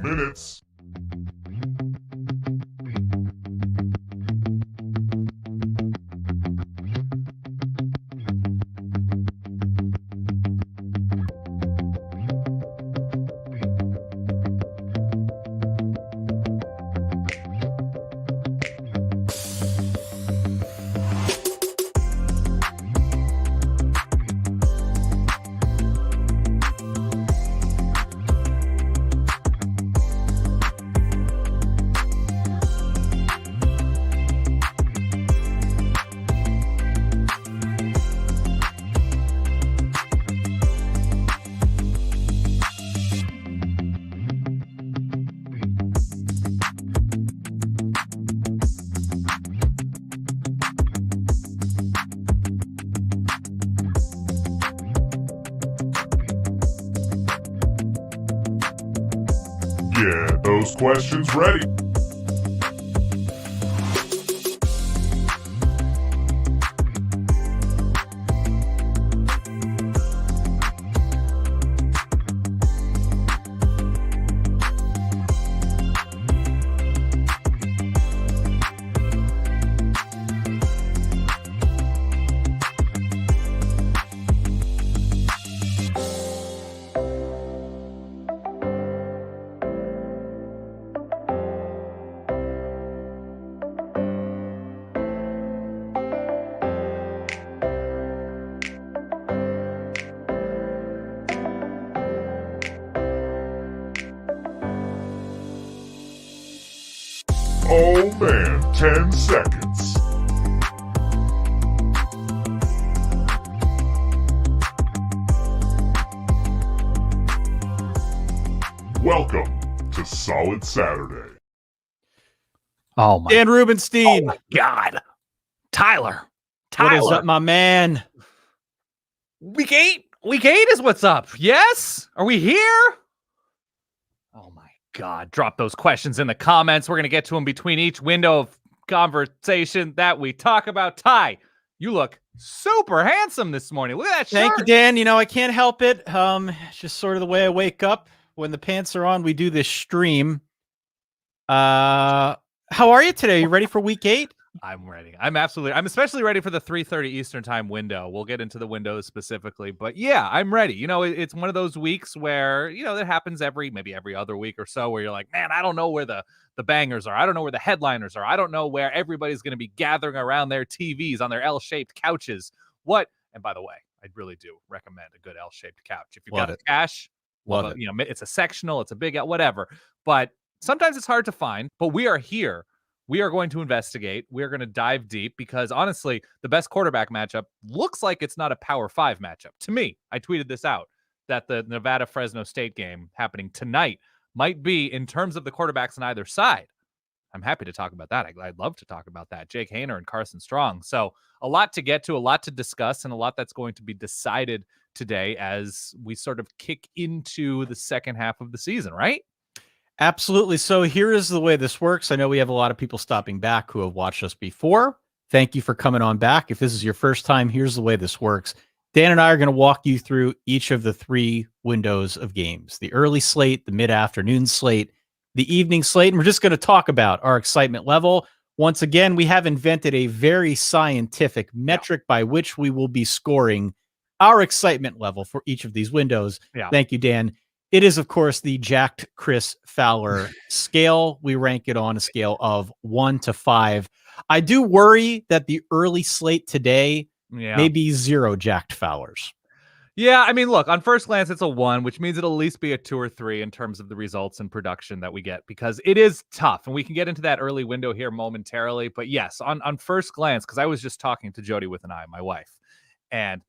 minutes. Get those questions ready. Oh man, 10 seconds. Welcome to Solid Saturday. Oh my Dan Rubenstein. Oh my God. Tyler. What is up, my man? Week 8 is what's up. Yes? Are we here? Oh my God. Drop those questions in the comments. We're going to get to them between each window of conversation that we talk about. Ty, you look super handsome this morning. Look at that shirt. Thank you, Dan. You know, I can't help it. It's just sort of the way I wake up. When the pants are on, we do this stream. How are you today? You ready for week 8? I'm ready. I'm especially ready for the 3:30 Eastern time window. We'll get into the windows specifically, but yeah, I'm ready. You know, it's one of those weeks where, you know, that happens maybe every other week or so where you're like, man, I don't know where the bangers are. I don't know where the headliners are. I don't know where everybody's going to be gathering around their TVs on their L-shaped couches. And by the way, I really do recommend a good L-shaped couch. If you've got the cash, you know, it's a sectional, it's a big L, whatever. But sometimes it's hard to find, but we are here. We are going to investigate. We are going to dive deep because honestly, the best quarterback matchup looks like it's not a Power 5 matchup. To me, I tweeted this out, that the Nevada-Fresno State game happening tonight might be, in terms of the quarterbacks on either side. I'm happy to talk about that. I'd love to talk about that. Jake Haener and Carson Strong. So a lot to get to, a lot to discuss, and a lot that's going to be decided today as we sort of kick into the second half of the season, right? Absolutely. So here is the way this works. I know we have a lot of people stopping back who have watched us before. Thank you for coming on back. If this is your first time, here's the way this works. Dan and I are going to walk you through each of the 3 windows of games: the early slate, the mid-afternoon slate, the evening slate. And we're just going to talk about our excitement level. Once again, we have invented a very scientific metric by which we will be scoring our excitement level for each of these windows. Yeah. Thank you, Dan. It is, of course, the Jacked Chris Fowler scale. We rank it on a scale of 1 to 5. I do worry that the early slate today may be 0 Jacked Fowlers. Yeah, I mean, look, on first glance, it's a 1, which means it'll at least be a 2 or 3 in terms of the results and production that we get, because it is tough. And we can get into that early window here momentarily. But yes, on first glance, because I was just talking to Jody with an eye, my wife. And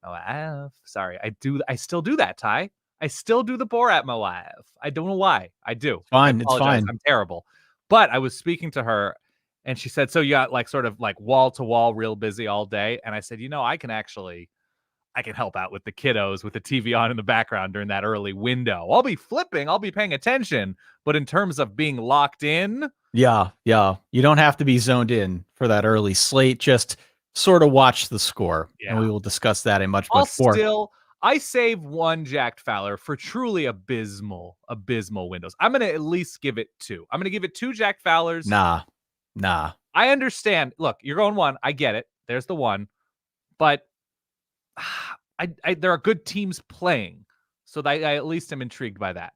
sorry, I still do that, Ty. I still do the Borat my wife. I don't know why. I do. Fine. It's fine. I'm terrible. But I was speaking to her and she said, so you got like sort of like wall to wall real busy all day. And I said, you know, I can help out with the kiddos with the TV on in the background during that early window. I'll be flipping. I'll be paying attention. But in terms of being locked in. Yeah. You don't have to be zoned in for that early slate. Just sort of watch the score. Yeah. And we will discuss that in much more. I save one Jack Fowler for truly abysmal windows. I'm going to at least give it 2. I'm going to give it 2 Jack Fowlers. Nah. I understand. Look, you're going 1. I get it. There's the 1. But there are good teams playing. So I at least am intrigued by that.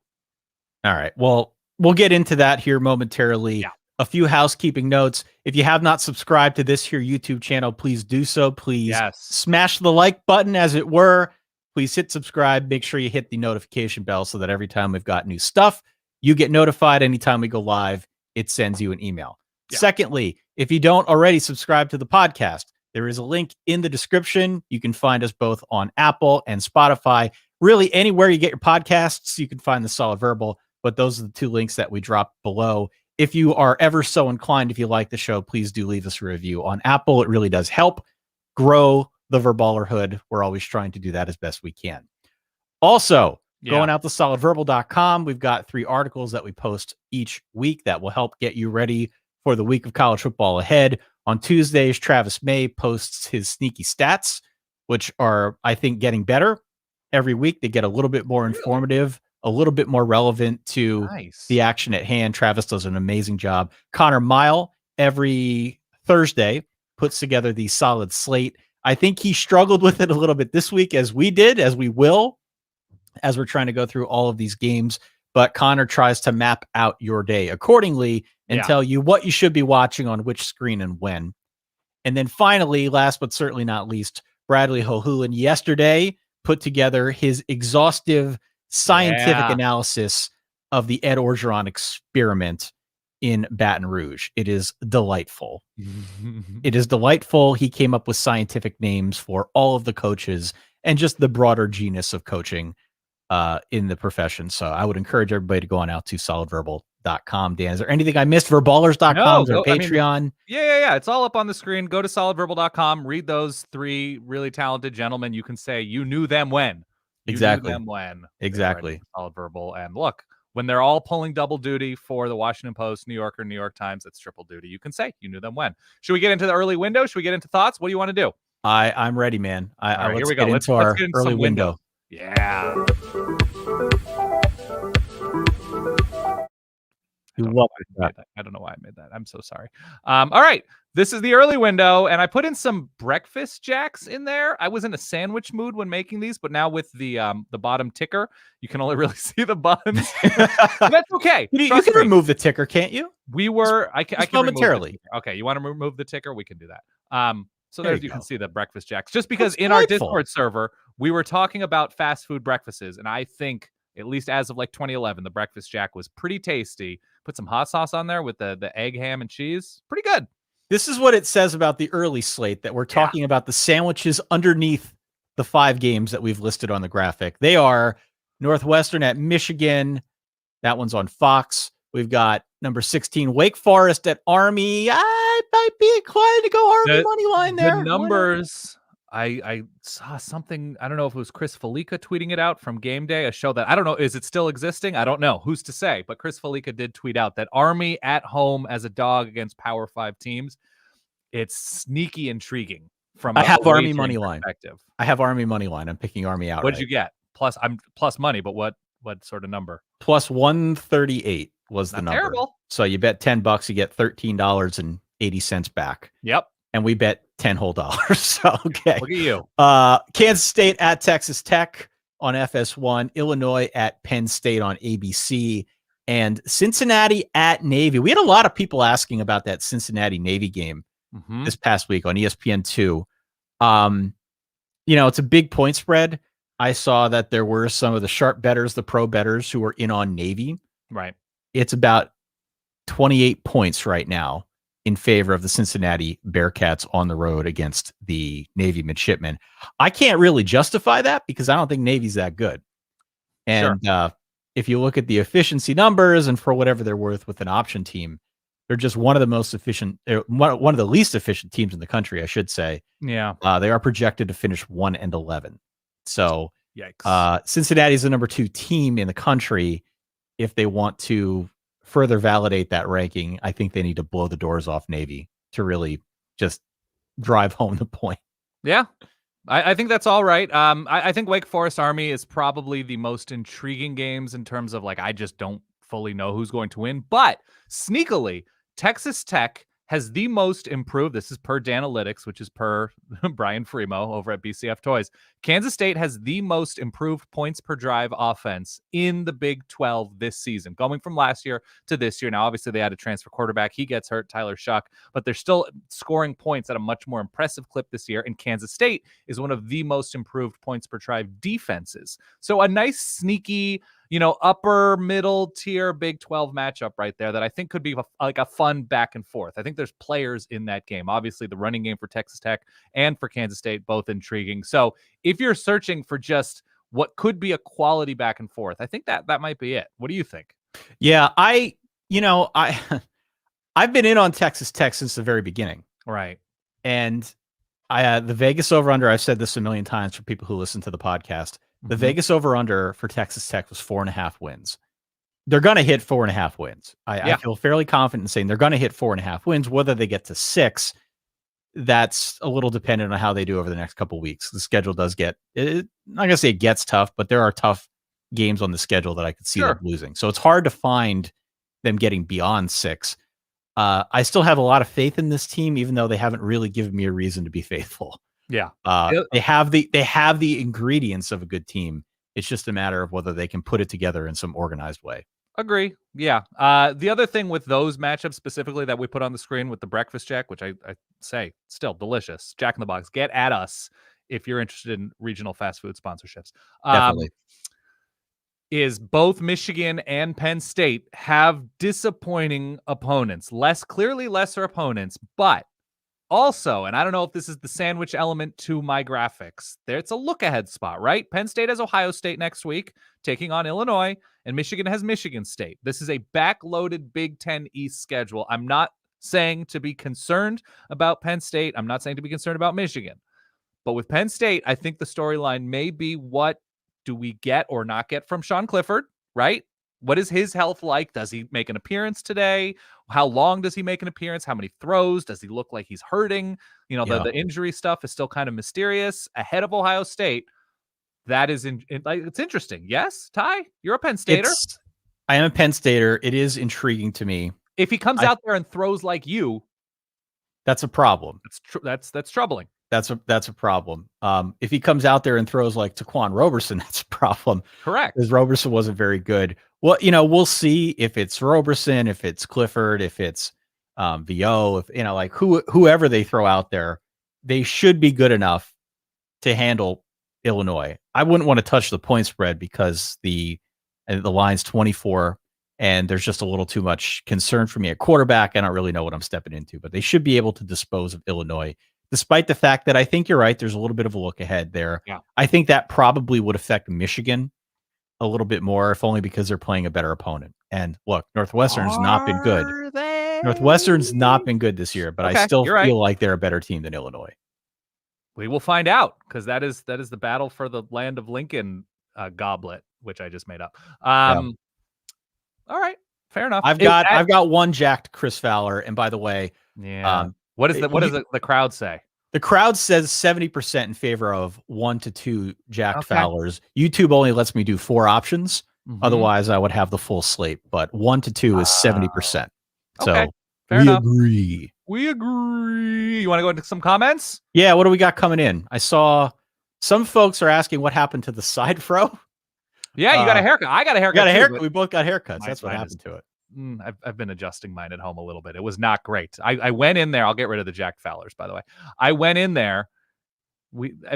All right. Well, we'll get into that here momentarily. Yeah. A few housekeeping notes. If you have not subscribed to this here YouTube channel, please do so. Please smash the like button, as it were. Please hit subscribe. Make sure you hit the notification bell so that every time we've got new stuff, you get notified. Anytime we go live, it sends you an email. Yeah. Secondly, if you don't already subscribe to the podcast, there is a link in the description. You can find us both on Apple and Spotify. Really, anywhere you get your podcasts, you can find the Solid Verbal. But those are the 2 links that we dropped below. If you are ever so inclined, if you like the show, please do leave us a review on Apple. It really does help grow the Verballerhood. We're always trying to do that as best we can. Also, going out to solidverbal.com, we've got 3 articles that we post each week that will help get you ready for the week of college football ahead. On Tuesdays, Travis May posts his sneaky stats, which are, I think, getting better. Every week, they get a little bit more informative, a little bit more relevant to the action at hand. Travis does an amazing job. Connor Mile, every Thursday, puts together the solid slate. I think he struggled with it a little bit this week, as we did, as we will, as we're trying to go through all of these games. But Connor tries to map out your day accordingly and tell you what you should be watching on which screen and when. And then finally, last but certainly not least, Bradley Hohulin yesterday put together his exhaustive scientific analysis of the Ed Orgeron experiment in Baton Rouge. It is delightful. It is delightful. He came up with scientific names for all of the coaches and just the broader genus of coaching in the profession. So I would encourage everybody to go on out to solidverbal.com. Dan, is there anything I missed? Verballers.com, or Patreon? Yeah. It's all up on the screen. Go to solidverbal.com. Read those 3 really talented gentlemen. You can say you knew them when. Exactly. Them when. Exactly. Solid Verbal. And look, when they're all pulling double duty for the Washington Post, New Yorker, New York Times, that's triple duty. You can say you knew them when. Should we get into the early window? Should we get into thoughts? What do you want to do? I'm ready, man. All right, let's here we go. Let's get into our early window. Yeah. I don't know why I made that. I'm so sorry. All right. This is the early window, and I put in some breakfast jacks in there. I was in a sandwich mood when making these, but now with the bottom ticker, you can only really see the buns. That's okay. You can remove the ticker, can't you? I can momentarily. Okay, you want to remove the ticker? We can do that. So there you can see the breakfast jacks. Just because in our Discord server, we were talking about fast food breakfasts, and I think, at least as of like 2011, the breakfast jack was pretty tasty. Put some hot sauce on there with the egg, ham, and cheese. Pretty good. This is what it says about the early slate, that we're talking about the sandwiches underneath the 5 games that we've listed on the graphic. They are Northwestern at Michigan. That one's on Fox. We've got number 16, Wake Forest at Army. I might be inclined to go Army money line there. The numbers, I saw something. I don't know if it was Chris Felica tweeting it out from Game Day, a show that I don't know. Is it still existing? I don't know. Who's to say? But Chris Felica did tweet out that Army at home as a dog against Power 5 teams. It's sneaky intriguing from I have Army money line. Perspective. I have Army money line. I'm picking Army out. What'd you get? I'm plus money, but what sort of number? Plus 138 was the number. Terrible. So you bet $10, you get $13.80 back. Yep. And we bet $10 whole. So okay. Look at you. Kansas State at Texas Tech on FS1, Illinois at Penn State on ABC, and Cincinnati at Navy. We had a lot of people asking about that Cincinnati Navy game this past week on ESPN2. It's a big point spread. I saw that there were some of the sharp bettors, the pro bettors, who were in on Navy. Right. It's about 28 points right now in favor of the Cincinnati Bearcats on the road against the Navy midshipmen. I can't really justify that because I don't think Navy's that good. And if you look at the efficiency numbers and for whatever they're worth with an option team, they're just one of the most efficient, one of the least efficient teams in the country, I should say. Yeah. They are projected to finish 1-11. So yikes. Cincinnati is the number 2 team in the country. If they want to further validate that ranking, I think they need to blow the doors off Navy to really just drive home the point. Yeah. I think that's all right. I think Wake Forest Army is probably the most intriguing games in terms of I just don't fully know who's going to win. But sneakily, Texas Tech has the most improved. This is per Danalytics, which is per Brian Fremo over at BCF Toys. Kansas State has the most improved points per drive offense in the Big 12 this season, going from last year to this year. Now, obviously, they had a transfer quarterback. He gets hurt, Tyler Shuck, but they're still scoring points at a much more impressive clip this year. And Kansas State is one of the most improved points per drive defenses. So a nice, sneaky, upper middle tier Big 12 matchup right there that I think could be a fun back and forth. I think there's players in that game. Obviously, the running game for Texas Tech and for Kansas State, both intriguing. So if you're searching for just what could be a quality back and forth, I think that might be it. What do you think? Yeah, I've been in on Texas Tech since the very beginning. Right. And the Vegas over-under, I've said this a million times for people who listen to the podcast, the Vegas over-under for Texas Tech was 4.5 wins. They're going to hit 4.5 wins. I feel fairly confident in saying they're going to hit 4.5 wins. Whether they get to 6, that's a little dependent on how they do over the next couple of weeks. The schedule does get, I'm not going to say it gets tough, but there are tough games on the schedule that I could see them losing. So it's hard to find them getting beyond 6. I still have a lot of faith in this team, even though they haven't really given me a reason to be faithful. Yeah. They have the ingredients of a good team. It's just a matter of whether they can put it together in some organized way. Agree. Yeah. The other thing with those matchups specifically that we put on the screen with the breakfast jack, which I say still delicious, Jack in the Box, get at us if you're interested in regional fast food sponsorships. Definitely. Is both Michigan and Penn State have disappointing opponents, clearly lesser opponents, but also, and I don't know if this is the sandwich element to my graphics, it's a look ahead spot, right? Penn State has Ohio State next week, taking on Illinois, and Michigan has Michigan State. This is a backloaded Big Ten East schedule. I'm not saying to be concerned about Penn State. I'm not saying to be concerned about Michigan. But with Penn State, I think the storyline may be what do we get or not get from Sean Clifford, right? What is his health like? Does he make an appearance today? How long does he make an appearance? How many throws? Does he look like he's hurting? The injury stuff is still kind of mysterious. Ahead of Ohio State, that is it's interesting. Yes, Ty, you're a Penn Stater. I am a Penn Stater. It is intriguing to me. If he comes out there and throws like you, that's a problem. That's troubling. That's a problem. If he comes out there and throws like Taquan Roberson, that's a problem. Correct. Because Roberson wasn't very good. Well, we'll see if it's Roberson, if it's Clifford, if it's VO, if whoever they throw out there, they should be good enough to handle Illinois. I wouldn't want to touch the point spread because the line's 24 and there's just a little too much concern for me at quarterback. I don't really know what I'm stepping into, but they should be able to dispose of Illinois, despite the fact that I think you're right. There's a little bit of a look ahead there. Yeah. I think that probably would affect Michigan a little bit more, if only because they're playing a better opponent. And look, Northwestern's not been good. Northwestern's not been good this year, but I still feel like they're a better team than Illinois. We will find out, because that is the battle for the land of Lincoln goblet, which I just made up. All right, fair enough. I've got one jacked Chris Fowler, and by the way, what does the crowd say? The crowd says 70% in favor of 1 to 2 jacked Fowlers. YouTube only lets me do 4 options. Otherwise, I would have the full slate. But 1 to 2 is 70%. So agree. We agree. You want to go into some comments? Yeah. What do we got coming in? I saw some folks are asking what happened to the side fro. Yeah, you got a haircut. I got a haircut. We both got haircuts. That's what happened to it. I've been adjusting mine at home a little bit. It was not great. I went in there. I'll get rid of the Jack Fowlers, by the way. I went in there.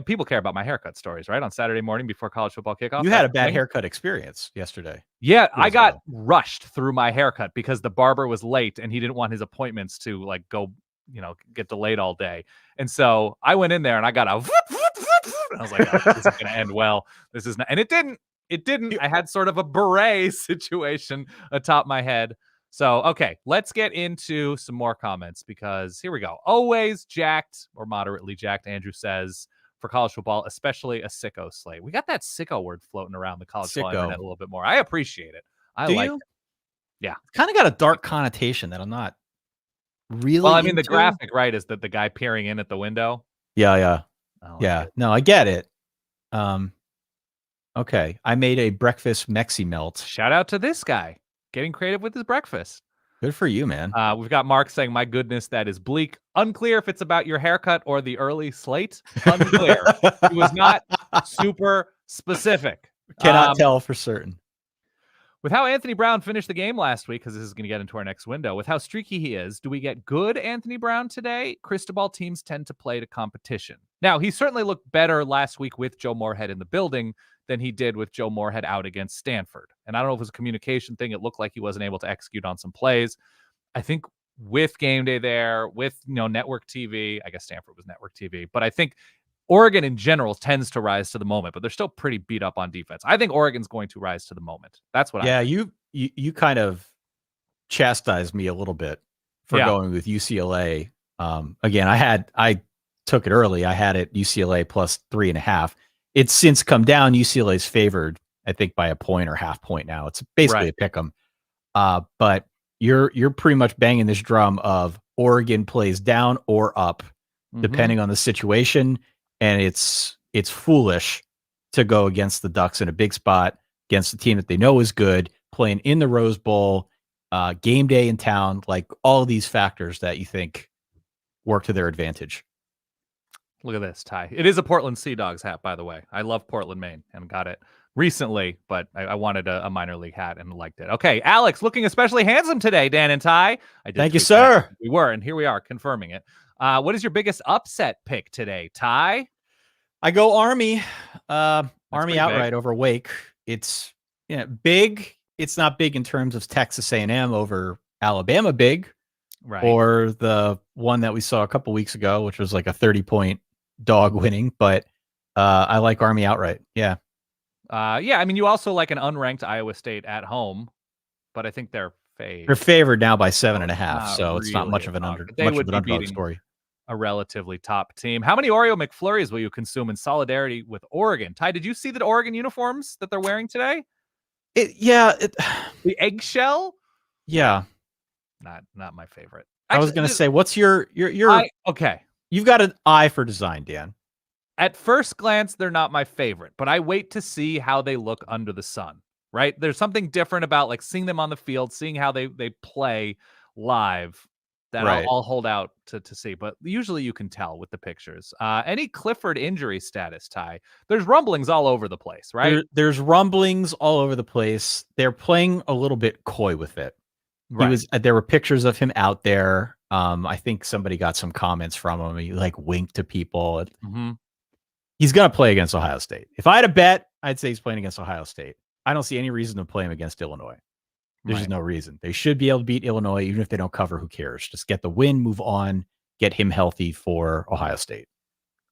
People care about my haircut stories, right? On Saturday morning before college football kickoff. You had a bad haircut experience yesterday. Yeah, I got rushed through my haircut because the barber was late and he didn't want his appointments to go, get delayed all day. And so I went in there and I got a and I was like, this is going to end well. This is not, and it didn't. It didn't. I had sort of a beret situation atop my head. So, okay, let's get into some more comments because here we go. Always jacked or moderately jacked, Andrew says, for college football, especially a sicko slate. We got that sicko word floating around the college football internet a little bit more. I appreciate it. I like it. Yeah. It's kind of got a dark connotation that I'm not really Well, I mean, the graphic, right, is that the guy peering in at the window. Yeah. Yeah, no, I get it. Okay, I made a breakfast Mexi melt. Shout out to this guy getting creative with his breakfast. Good for you, man. We've got Mark saying, "My goodness, that is bleak. Unclear if it's about your haircut or the early slate. Unclear. It was not super specific. Cannot tell for certain. With how Anthony Brown finished the game last week, because this is going to get into our next window, with how streaky he is, do we get good Anthony Brown today? Cristobal teams tend to play to competition. Now, he certainly looked better last week with Joe Moorhead in the building than he did with Joe Moorhead out against Stanford. And I don't know if it was a communication thing. It looked like he wasn't able to execute on some plays. I think with game day there, with network TV, I guess Stanford was network TV, but I think Oregon in general tends to rise to the moment, but they're still pretty beat up on defense. I think Oregon's going to rise to the moment. That's what I think. You kind of chastised me a little bit for going with UCLA. Again, I took it early. I had it UCLA plus 3.5. It's since come down. UCLA's favored, I think, by a point or half point now. It's basically a pick 'em. But you're pretty much banging this drum of Oregon plays down or up, depending on the situation. And it's foolish to go against the Ducks in a big spot against a team that they know is good, playing in the Rose Bowl, game day in town, like all of these factors that you think work to their advantage. Look at this, Ty. It is a Portland Sea Dogs hat, by the way. I love Portland, Maine, and got it recently, but I wanted a minor league hat and liked it. Okay, Alex, looking especially handsome today, Dan and Ty. Thank you, sir. We were, and here we are confirming it. What is your biggest upset pick today, Ty? I go Army. Army outright big. over Wake. It's big. It's not big in terms of Texas A&M over Alabama big, right? Or the one that we saw a couple weeks ago, which was like a 30-point dog winning. But I like Army outright. Yeah. I mean, you also like an unranked Iowa State at home, but I think they're favored. They're favored now by 7.5, so it's not much of an underdog story. A relatively top team. How many Oreo McFlurries will you consume in solidarity with Oregon? Ty, did you see the Oregon uniforms that they're wearing today? The eggshell? Yeah. Not my favorite. Actually, I was going to say, what's your okay. You've got an eye for design, Dan. At first glance, they're not my favorite, but I wait to see how they look under the sun, right? There's something different about like seeing them on the field, seeing how they play live that I'll hold out to see. But usually you can tell with the pictures. Any Clifford injury status, Ty? There's rumblings all over the place, right? There's rumblings all over the place. They're playing a little bit coy with it. Right. There were pictures of him out there. I think somebody got some comments from him. He like winked to people. He's going to play against Ohio State. If I had a bet, I'd say he's playing against Ohio State. I don't see any reason to play him against Illinois. There's just no reason. They should be able to beat Illinois, even if they don't cover. Who cares? Just get the win, move on, get him healthy for Ohio State.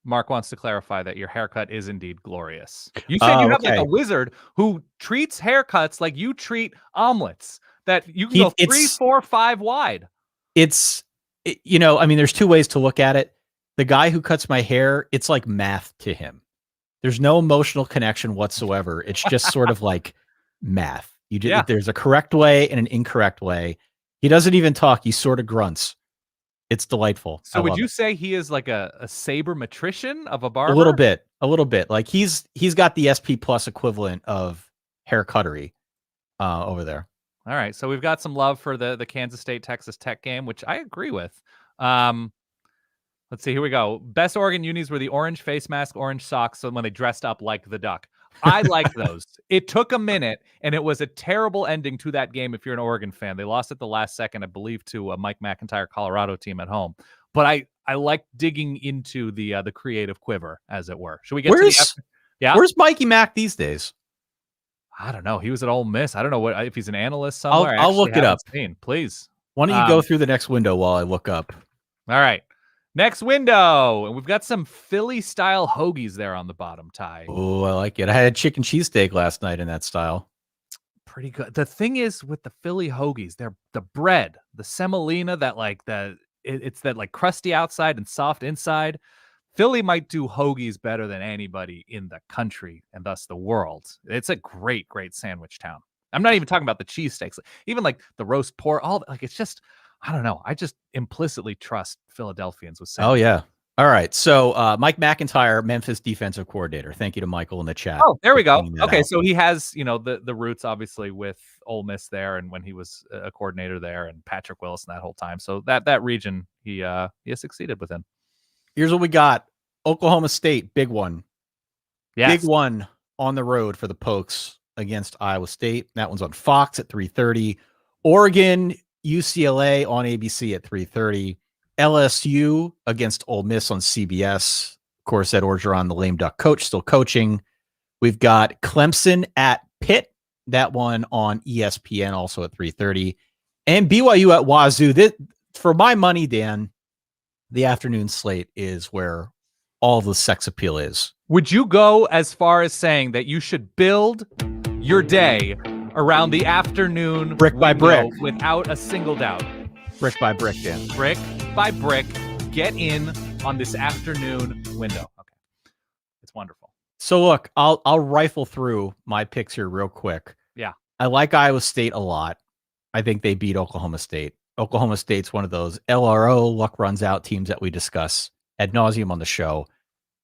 Mark wants to clarify that your haircut is indeed glorious. You said you have like a wizard who treats haircuts like you treat omelets, that you can go 3, 4, 5 wide. I mean, there's two ways to look at it. The guy who cuts my hair, it's like math to him. There's no emotional connection whatsoever. It's just sort of like math. There's a correct way and an incorrect way. He doesn't even talk. He sort of grunts. It's delightful. So would you say he is like a sabermetrician of a barber? A little bit. Like he's got the SP Plus equivalent of hair cuttery over there. All right. So we've got some love for the Kansas State Texas Tech game, which I agree with. Let's see. Here we go. Best Oregon unis were the orange face mask, orange socks. So when they dressed up like the Duck. I like those. It took a minute, and it was a terrible ending to that game if you're an Oregon fan. They lost at the last second, I believe, to a Mike McIntyre Colorado team at home. But I like digging into the creative quiver, as it were. Should we get Where's Mikey Mack these days? I don't know. He was at Ole Miss. I don't know if he's an analyst somewhere. I'll look it up. Please. Why don't you go through the next window while I look up? All right. Next window, and we've got some Philly-style hoagies there on the bottom, Ty. Oh, I like it. I had a chicken cheesesteak last night in that style. Pretty good. The thing is with the Philly hoagies, they're the bread, the semolina, it's that like crusty outside and soft inside. Philly might do hoagies better than anybody in the country and thus the world. It's a great, great sandwich town. I'm not even talking about the cheesesteaks, even like the roast pork. It's just. I don't know. I just implicitly trust Philadelphians with sandwiches. Oh, yeah. All right. So Mike McIntyre, Memphis defensive coordinator. Thank you to Michael in the chat. Oh, there we go. Okay, out. so he has, the roots obviously with Ole Miss there, and when he was a coordinator there, and Patrick Willis that whole time. So that region he has succeeded within. Here's what we got: Oklahoma State, big one, Yes. big one on the road for the Pokes against Iowa State. That one's on Fox at 3:30. Oregon, UCLA on ABC at 3:30. LSU against Ole Miss on CBS. Of course, Ed Orgeron, the lame duck coach, still coaching. We've got Clemson at Pitt. That one on ESPN, also at 3:30. And BYU at Wazoo. This, for my money, Dan, the afternoon slate is where all the sex appeal is. Would you go as far as saying that you should build your day around the afternoon brick by brick without a single doubt? Brick by brick, Dan. Brick by brick, get in on this afternoon window. Okay. It's wonderful. So look, I'll rifle through my picks here real quick. Yeah. I like Iowa State a lot. I think they beat Oklahoma State. Oklahoma State's one of those LRO luck runs out teams that we discuss ad nauseum on the show.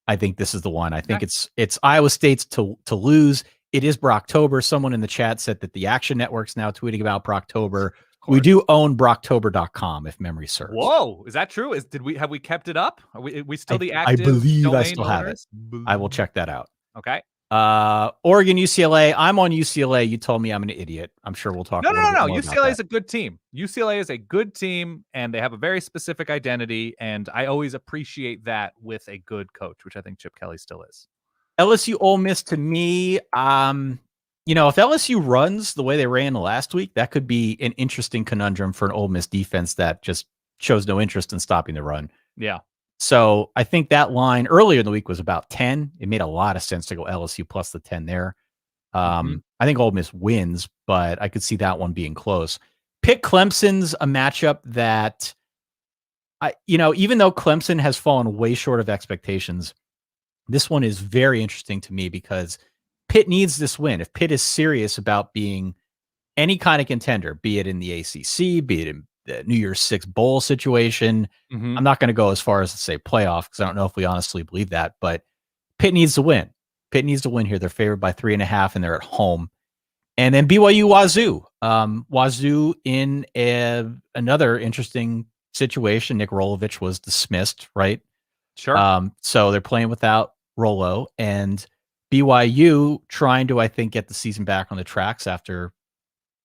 I think this is the one. I think it's Iowa State's to lose. It is Brocktober. Someone in the chat said that the Action Network's now tweeting about Brocktober. We do own Brocktober.com, if memory serves. Whoa, is that true? Have we kept it up? Are we still the active? I believe I domain still have it. owners? I will check that out. Okay. Oregon, UCLA. I'm on UCLA. You told me I'm an idiot. I'm sure we'll talk. No. More UCLA is a good team. UCLA is a good team, and they have a very specific identity. And I always appreciate that with a good coach, which I think Chip Kelly still is. LSU, Ole Miss. To me, if LSU runs the way they ran last week, that could be an interesting conundrum for an Ole Miss defense that just shows no interest in stopping the run. Yeah. So I think that line earlier in the week was about 10. It made a lot of sense to go LSU plus the 10 there. I think Ole Miss wins, but I could see that one being close. Pick Clemson's a matchup that, even though Clemson has fallen way short of expectations, this one is very interesting to me because Pitt needs this win. If Pitt is serious about being any kind of contender, be it in the ACC, be it in the New Year's Six bowl situation, I'm not going to go as far as to say playoff because I don't know if we honestly believe that, but Pitt needs to win. Pitt needs to win here. They're favored by 3.5 and they're at home. And then BYU Wazoo. Wazoo in another interesting situation. Nick Rolovich was dismissed, right? Sure. So they're playing without Rolo, and BYU trying to, I think, get the season back on the tracks after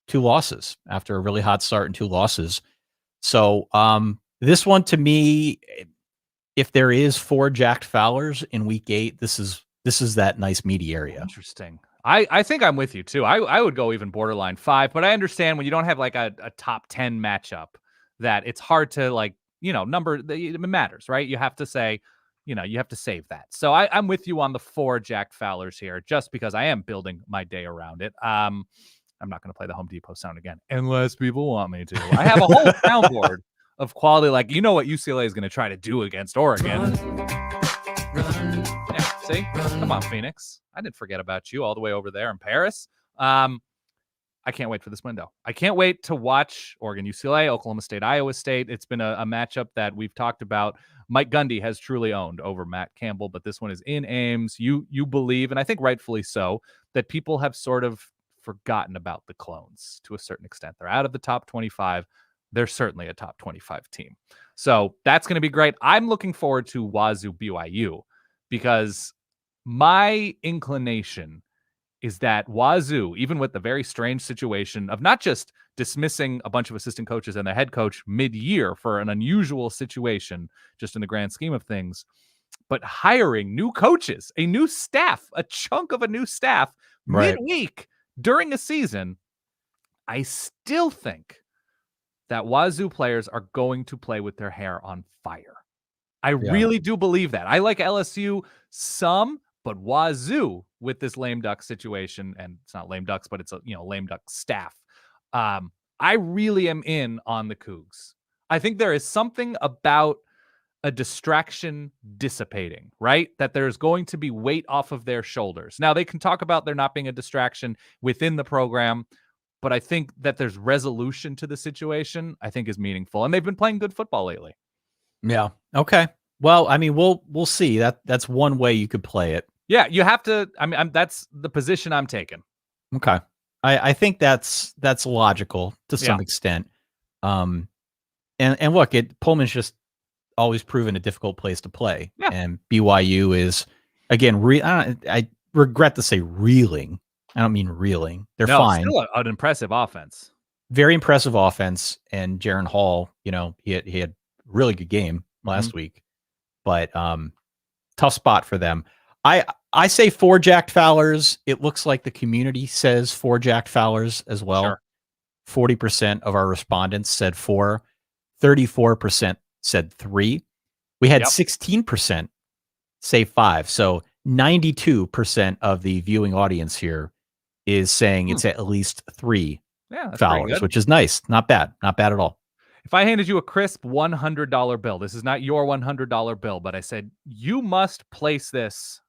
2 losses, after a really hot start and 2 losses. So this one, to me, if there is 4 jacked Fowlers in week 8, this is that nice meaty area. Interesting. I think I'm with you too. I would go even borderline 5, but I understand when you don't have like a top 10 matchup that it's hard to number. It matters, right? You have to say, you have to save that. So I'm with you on the 4 jacked Fowlers here, just because I am building my day around it. I'm not going to play the Home Depot sound again, unless people want me to. I have a whole soundboard of quality, like what UCLA is going to try to do against Oregon. Yeah, see? Come on, Phoenix. I didn't forget about you all the way over there in Paris. I can't wait for this window. I can't wait to watch Oregon, UCLA, Oklahoma State, Iowa State. It's been a matchup that we've talked about. Mike Gundy has truly owned over Matt Campbell, but this one is in Ames. You believe, and I think rightfully so, that people have sort of forgotten about the clones to a certain extent. They're out of the top 25. They're certainly a top 25 team. So that's going to be great. I'm looking forward to Wazoo BYU because my inclination is that Wazoo, even with the very strange situation of not just dismissing a bunch of assistant coaches and their head coach mid-year for an unusual situation, just in the grand scheme of things, but hiring new coaches, a new staff, a chunk of a new staff midweek during a season, I still think that Wazoo players are going to play with their hair on fire. I really do believe that. I like LSU some, but Wazoo with this lame duck situation, and it's not lame ducks, but it's a lame duck staff. I really am in on the Cougs. I think there is something about a distraction dissipating, right? That there's going to be weight off of their shoulders. Now they can talk about there not being a distraction within the program, but I think that there's resolution to the situation, I think is meaningful. And they've been playing good football lately. Yeah. Okay. Well, I mean, we'll see. That's one way you could play it. Yeah, you have to. I mean, that's the position I'm taking. Okay. I think that's logical to some extent. And look, Pullman's just always proven a difficult place to play. Yeah. And BYU is, again, I regret to say reeling. I don't mean reeling. They're fine. Still an impressive offense. Very impressive offense. And Jaron Hall, he had a really good game last week. But tough spot for them. I say 4 Jack Fowlers. It looks like the community says 4 Jack Fowlers as well. Sure. 40% of our respondents said 4. 34% said 3. We had 16% say 5. So 92% of the viewing audience here is saying it's at least 3 Fowlers, which is nice. Not bad. Not bad at all. If I handed you a crisp $100 bill, this is not your $100 bill, but I said, you must place this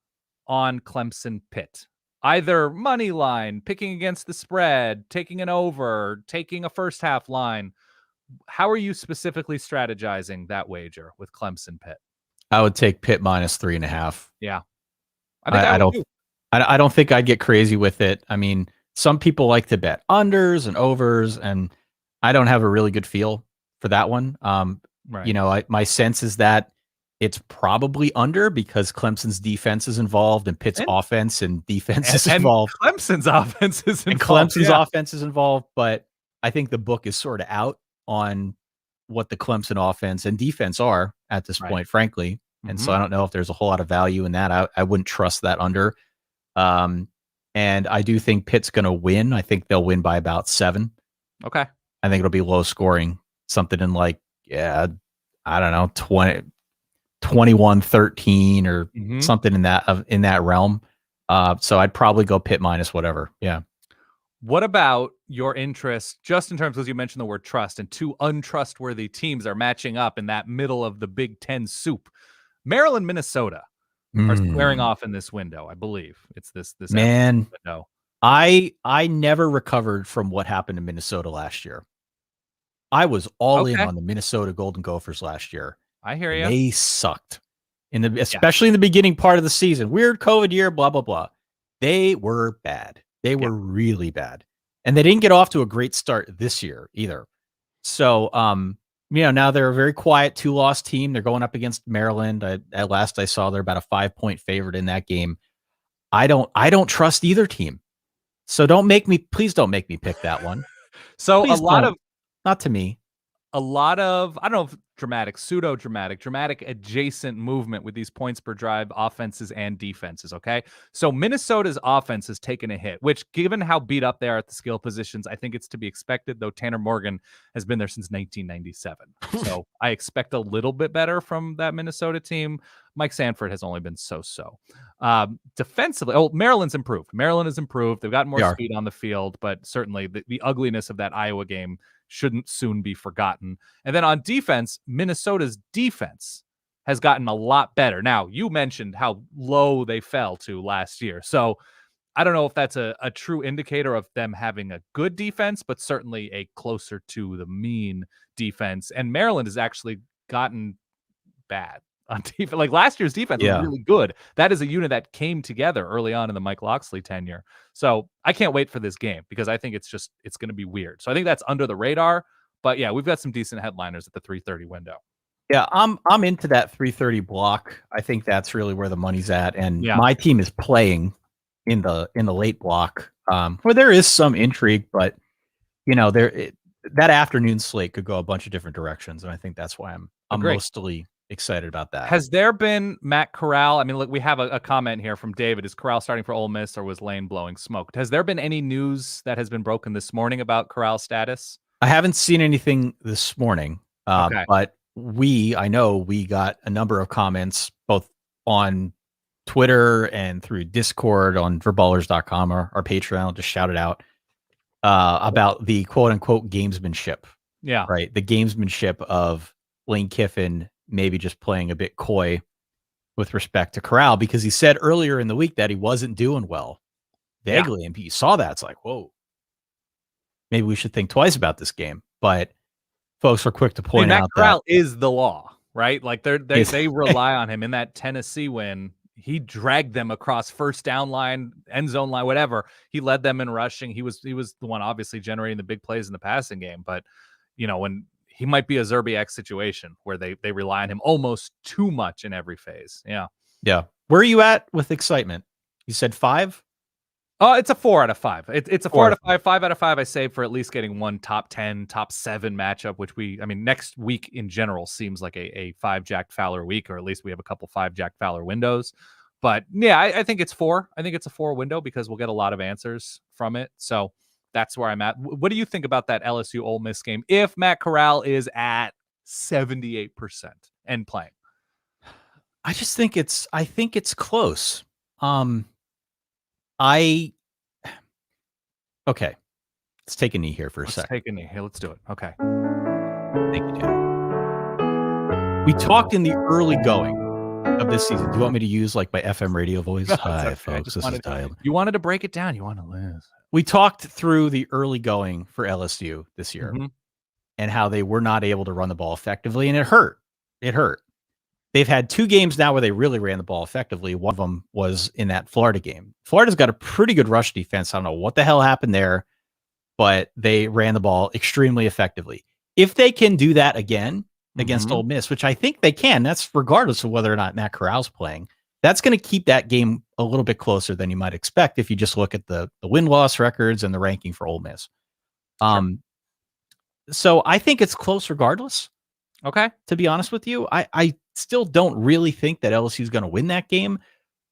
on Clemson Pitt. Either money line, picking against the spread, taking an over, taking a first half line. How are you specifically strategizing that wager with Clemson Pitt? I would take Pitt minus 3.5. Yeah. I don't think I'd get crazy with it. I mean, some people like to bet unders and overs, and I don't have a really good feel for that one. Right. My sense is that it's probably under because Clemson's defense is involved and Pitt's offense and defense is involved. Clemson's offense is involved. And Clemson's offense is involved, but I think the book is sort of out on what the Clemson offense and defense are at this point, frankly. And so I don't know if there's a whole lot of value in that. I wouldn't trust that under. And I do think Pitt's going to win. I think they'll win by about 7. Okay. I think it'll be low scoring, something in like, I don't know, 21-13 or something in that realm. So I'd probably go Pitt minus whatever. Yeah. What about your interest, just in terms, as you mentioned the word trust, and 2 untrustworthy teams are matching up in that middle of the Big Ten soup? Maryland, Minnesota are squaring off in this window. I believe it's this man window. I never recovered from what happened in Minnesota last year. I was all in on the Minnesota Golden Gophers last year. I hear you. They sucked especially in the beginning part of the season. Weird COVID year, blah blah blah. They were bad. They were really bad, and they didn't get off to a great start this year either. So, now they're a very quiet 2-loss team. They're going up against Maryland. At last I saw they're about a 5-point favorite in that game. I don't trust either team. So please don't make me pick that one. So please not to me. A lot of, I don't know if dramatic, dramatic adjacent movement with these points per drive offenses and defenses, okay? So Minnesota's offense has taken a hit, which, given how beat up they are at the skill positions, I think it's to be expected, though Tanner Morgan has been there since 1997. So I expect a little bit better from that Minnesota team. Mike Sanford has only been so-so. Defensively, Maryland's improved. Maryland has improved. They've got more speed on the field, but certainly the ugliness of that Iowa game shouldn't soon be forgotten. And then on defense, Minnesota's defense has gotten a lot better. Now, you mentioned how low they fell to last year. So I don't know if that's a true indicator of them having a good defense, but certainly a closer to the mean defense. And Maryland has actually gotten bad on defense. Like last year's defense was really good. That is a unit that came together early on in the Mike Locksley tenure. So I can't wait for this game because I think it's going to be weird. So I think that's under the radar. But yeah, we've got some decent headliners at the 3:30 window. Yeah, I'm into that 3:30 block. I think that's really where the money's at. And my team is playing in the late block, where there is some intrigue, but that afternoon slate could go a bunch of different directions, and I think that's why I'm mostly excited about that. Has there been Matt Corral? I mean, look, we have a comment here from David. Is Corral starting for Ole Miss, or was Lane blowing smoke? Has there been any news that has been broken this morning about Corral's status? I haven't seen anything this morning, but I know we got a number of comments both on Twitter and through Discord on verballers.com or our Patreon. I'll just shout it out about the quote unquote gamesmanship. Yeah. Right. The gamesmanship of Lane Kiffin maybe just playing a bit coy with respect to Corral, because he said earlier in the week that he wasn't doing well vaguely. And you saw that. It's like, whoa, maybe we should think twice about this game. But folks are quick to point out Matt Corral is the law. right? Like they rely on him. In that Tennessee win, he dragged them across first down line, end zone line, whatever. He led them in rushing. He was the one obviously generating the big plays in the passing game. But when he might be a Zerbiak situation where they rely on him almost too much in every phase. Yeah. Yeah. Where are you at with excitement? You said 5? It's a 4 out of 5. It's a 4 out of 5. 5 out of 5. I say for at least getting one top 10, top 7 matchup, which next week in general seems like a 5 Jack Fowler week, or at least we have a couple 5 Jack Fowler windows. But yeah, I think it's 4. I think it's a 4 window because we'll get a lot of answers from it. So that's where I'm at. What do you think about that LSU Ole Miss game if Matt Corral is at 78% and playing? I think it's close. Okay. Let's take a knee here for a second. Take a knee. Hey, let's do it. Okay. Thank you, Dan. We talked in the early going of this season. Do you want me to use like my FM radio voice? Hi, folks. This is Dial. You wanted to break it down. You want to lose. We talked through the early going for LSU this year and how they were not able to run the ball effectively, and it hurt. It hurt. They've had 2 games now where they really ran the ball effectively. One of them was in that Florida game. Florida's got a pretty good rush defense. I don't know what the hell happened there, but they ran the ball extremely effectively. If they can do that again against Ole Miss, which I think they can, that's regardless of whether or not Matt Corral's playing, that's going to keep that game a little bit closer than you might expect if you just look at the win-loss records and the ranking for Ole Miss. So I think it's close regardless. Okay. To be honest with you, I still don't really think that LSU is going to win that game,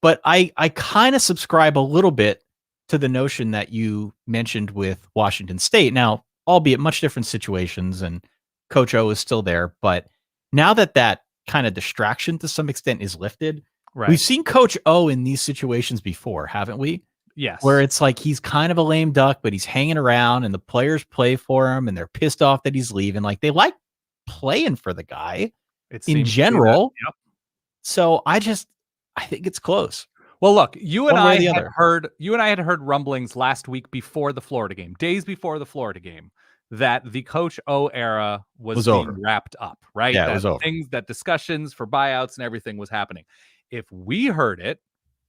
but I kind of subscribe a little bit to the notion that you mentioned with Washington State. Now, albeit much different situations, and Coach O is still there, but now that kind of distraction to some extent is lifted, we've seen Coach O in these situations before, haven't we? Yes. Where it's like he's kind of a lame duck, but he's hanging around and the players play for him and they're pissed off that he's leaving. Like they like playing for the guy in general. Yep. So I think it's close. Well, look, you and I had heard rumblings last week before the Florida game, days before the Florida game, that the Coach O era was being over. Wrapped up, right? Yeah, that it was over. That discussions for buyouts and everything was happening. If we heard it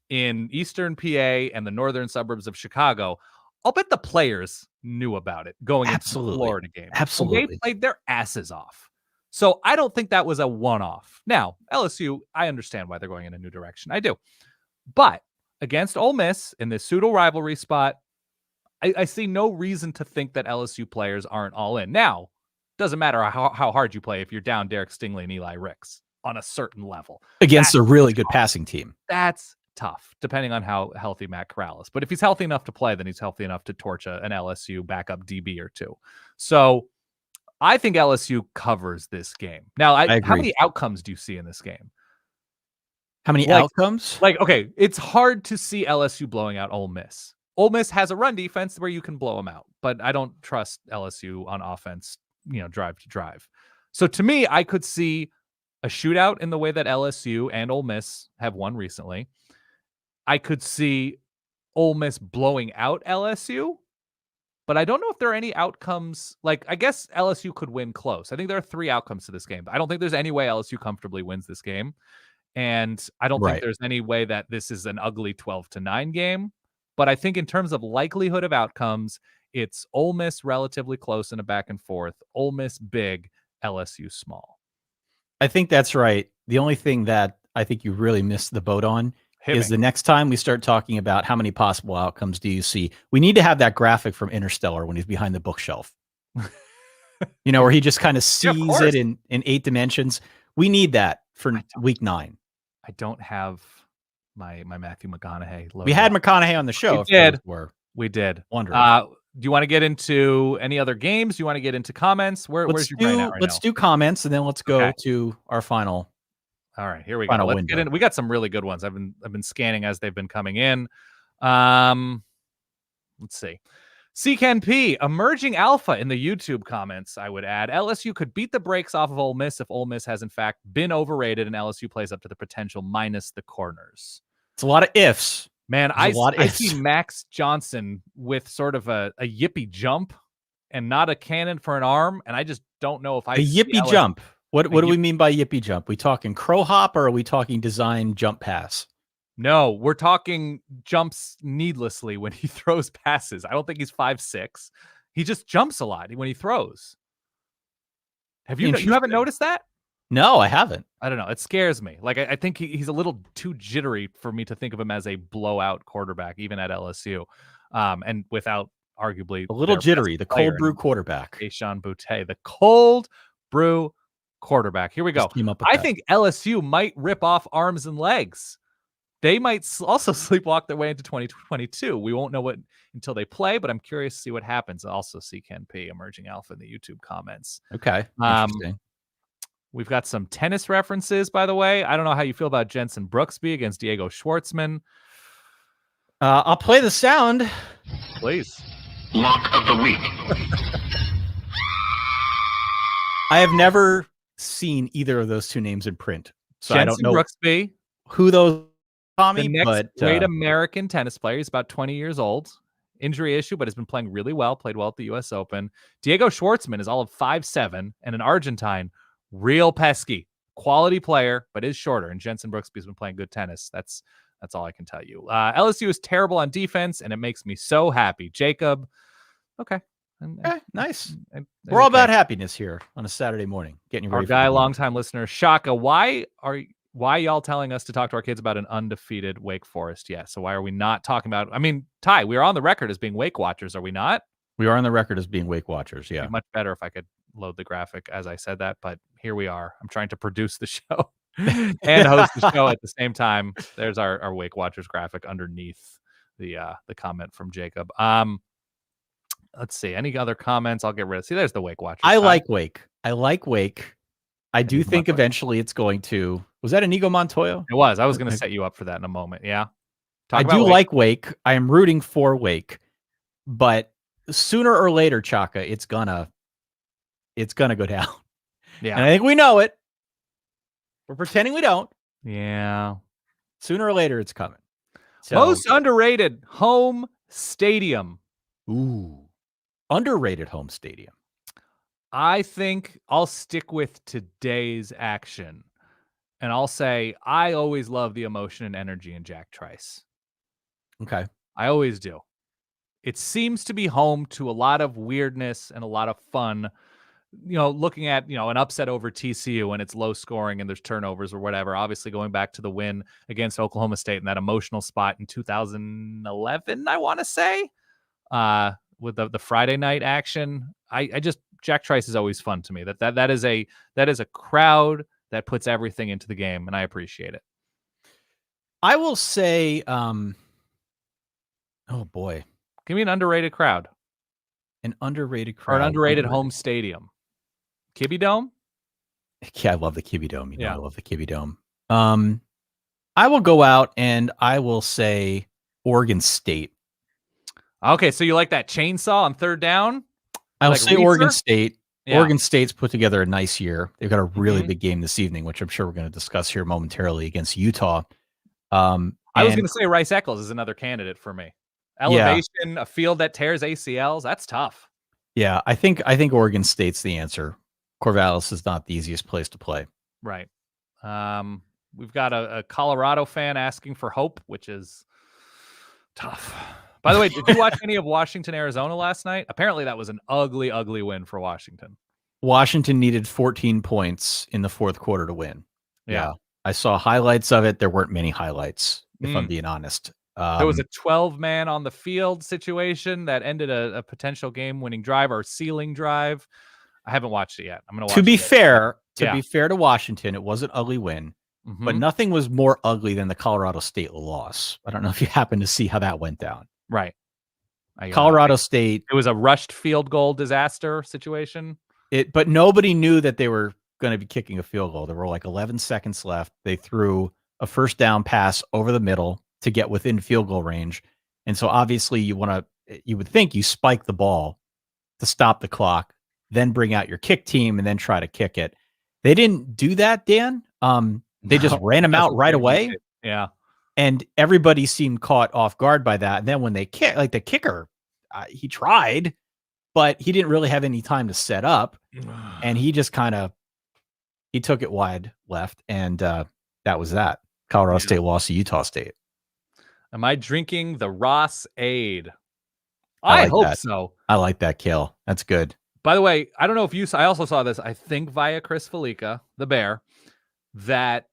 in Eastern PA and the northern suburbs of Chicago, I'll bet the players knew about it going into the Florida game. Absolutely. They played their asses off. So I don't think that was a one-off. Now, LSU, I understand why they're going in a new direction. I do. But against Ole Miss in this pseudo rivalry spot, I see no reason to think that LSU players aren't all in. Now, doesn't matter how hard you play if you're down Derek Stingley and Eli Ricks on a certain level. Against a really good passing team. That's tough, depending on how healthy Matt Corral is. But if he's healthy enough to play, then he's healthy enough to torch an LSU backup DB or two. So I think LSU covers this game. Now, how many outcomes do you see in this game? How many outcomes? Okay, it's hard to see LSU blowing out Ole Miss. Ole Miss has a run defense where you can blow them out, but I don't trust LSU on offense, drive to drive. So to me, I could see a shootout in the way that LSU and Ole Miss have won recently. I could see Ole Miss blowing out LSU, but I don't know if there are any outcomes. I guess LSU could win close. I think there are 3 outcomes to this game, but I don't think there's any way LSU comfortably wins this game. And I don't think there's any way that this is an ugly 12-9 game. But I think in terms of likelihood of outcomes, it's Ole Miss relatively close in a back and forth, Ole Miss big, LSU small. I think that's right. The only thing that I think you really missed the boat on is the next time we start talking about how many possible outcomes do you see, we need to have that graphic from Interstellar when he's behind the bookshelf. Where he just kind of sees it in 8 dimensions. We need that for week 9. I don't have my Matthew McConaughey. We had McConaughey on the show. We did. Wonderful. Do you want to get into any other games? Do you want to get into comments? Where's your brain at right Let's do comments, and then let's go to our final. All right, here we go. Let's get in. We got some really good ones. I've been scanning as they've been coming in. Let's see. CCAN P, emerging alpha in the YouTube comments, I would add. LSU could beat the brakes off of Ole Miss if Ole Miss has, in fact, been overrated and LSU plays up to the potential minus the corners. It's a lot of ifs. Man, I see Max Johnson with sort of a yippee jump and not a cannon for an arm, and I just don't know if a yippee jump. What do we mean by yippee jump? We talking crow hop or are we talking design jump pass? No, we're talking jumps needlessly when he throws passes. I don't think he's 5'6". He just jumps a lot when he throws. Have you haven't noticed that? No, I haven't. I don't know. It scares me. Like I think he's a little too jittery for me to think of him as a blowout quarterback, even at LSU, and without arguably a little jittery. The cold brew quarterback, Kayshon Boutte, the cold brew quarterback. Here we go. I think LSU might rip off arms and legs. They might also sleepwalk their way into 2022. We won't know what until they play, but I'm curious to see what happens. I also see Ken P, emerging alpha, in the YouTube comments. Okay, interesting. We've got some tennis references, by the way. I don't know how you feel about Jensen Brooksby against Diego Schwartzman. I'll play the sound. Please. Lock of the week. I have never seen either of those two names in print, so Jensen I don't know Brooksby, who those Tommy, the next but great American tennis player. He's about 20 years old. Injury issue, but has been playing really well. Played well at the U.S. Open. Diego Schwartzman is all of 5'7" and an Argentine. Real pesky, quality player, but is shorter. And Jensen Brooksby has been playing good tennis. That's all I can tell you. LSU is terrible on defense, and it makes me so happy. Jacob, okay. Nice. We're all about happiness here on a Saturday morning. Getting you ready. Our guy, longtime listener, Shaka, why y'all telling us to talk to our kids about an undefeated Wake Forest? Yeah, so why are we not talking about? I mean, Ty, we are on the record as being Wake watchers, are we not? We are on the record as being Wake watchers. Yeah, much better if I could load the graphic as I said that, but here we are. I'm trying to produce the show and host the show at the same time. There's our Wake watchers graphic underneath the comment from Jacob. Let's see. Any other comments? I'll get rid of. See, there's the Wake watchers. I like Wake. I do think eventually it's going to. Was that Inigo Montoya? It was. I was going to set you up for that in a moment. Yeah. I do like Wake. I am rooting for Wake, but sooner or later, Chaka, it's gonna go down. Yeah. And I think we know it. We're pretending we don't. Yeah. Sooner or later, it's coming. So, most underrated home stadium. Ooh. Underrated home stadium. I think I'll stick with today's action. And I'll say I always love the emotion and energy in Jack Trice. Okay. I always do. It seems to be home to a lot of weirdness and a lot of fun. You know, looking at, an upset over TCU and it's low scoring and there's turnovers or whatever. Obviously going back to the win against Oklahoma State in that emotional spot in 2011, I want to say, with the Friday night action. I just, Jack Trice is always fun to me. That is a crowd that puts everything into the game, and I appreciate it. I will say, oh boy, give me an underrated crowd. An underrated crowd. Or an underrated home stadium. Kibby Dome? Yeah, I love the Kibby Dome. I love the Kibby Dome. I will go out and I will say Oregon State. Okay, so you like that chainsaw on third down? I'll say Reeser? Oregon State. Yeah. Oregon State's put together a nice year. They've got a really big game this evening, which I'm sure we're going to discuss here momentarily against Utah. I was going to say Rice Eccles is another candidate for me. Elevation, a field that tears ACLs, that's tough. Yeah, I think Oregon State's the answer. Corvallis is not the easiest place to play. Right. We've got a Colorado fan asking for hope, which is tough. By the way, did you watch any of Washington, Arizona last night? Apparently that was an ugly, ugly win for Washington. Washington needed 14 points in the fourth quarter to win. Yeah. I saw highlights of it. There weren't many highlights, if I'm being honest. There was a 12-man on the field situation that ended a potential game-winning drive or ceiling drive. I haven't watched it yet. I'm going to watch it. To be fair to Washington, it was an ugly win, but nothing was more ugly than the Colorado State loss. I don't know if you happen to see how that went down. Right. Colorado State. It was a rushed field goal disaster situation. But nobody knew that they were going to be kicking a field goal. There were like 11 seconds left. They threw a first down pass over the middle to get within field goal range. And so obviously you would think you spike the ball to stop the clock, then bring out your kick team and then try to kick it. They didn't do that, Dan. They just ran him out right away. Yeah. And everybody seemed caught off guard by that. And then when they kick, like the kicker, he tried, but he didn't really have any time to set up. And he just kind of He took it wide left, and that was that. Colorado State lost to Utah State. Am I drinking the Ross Aid? I I like hope that. so. I like that, Kale. That's good. By the way, I don't know if you saw, I also saw this, I think via Chris Felica, the Bear, that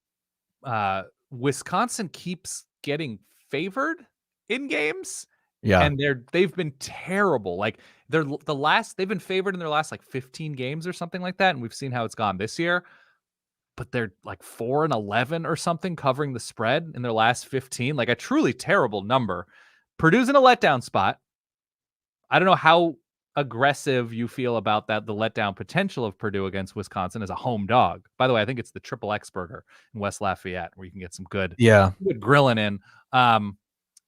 Wisconsin keeps getting favored in games. Yeah. And they've been terrible. Like they've been favored in their last like 15 games or something like that. And we've seen how it's gone this year. But they're like 4-11 or something covering the spread in their last 15. Like a truly terrible number. Purdue's in a letdown spot. I don't know how aggressive you feel about that, the letdown potential of Purdue against Wisconsin as a home dog. By the way, I think it's the Triple X Burger in West Lafayette where you can get some good grilling in. Do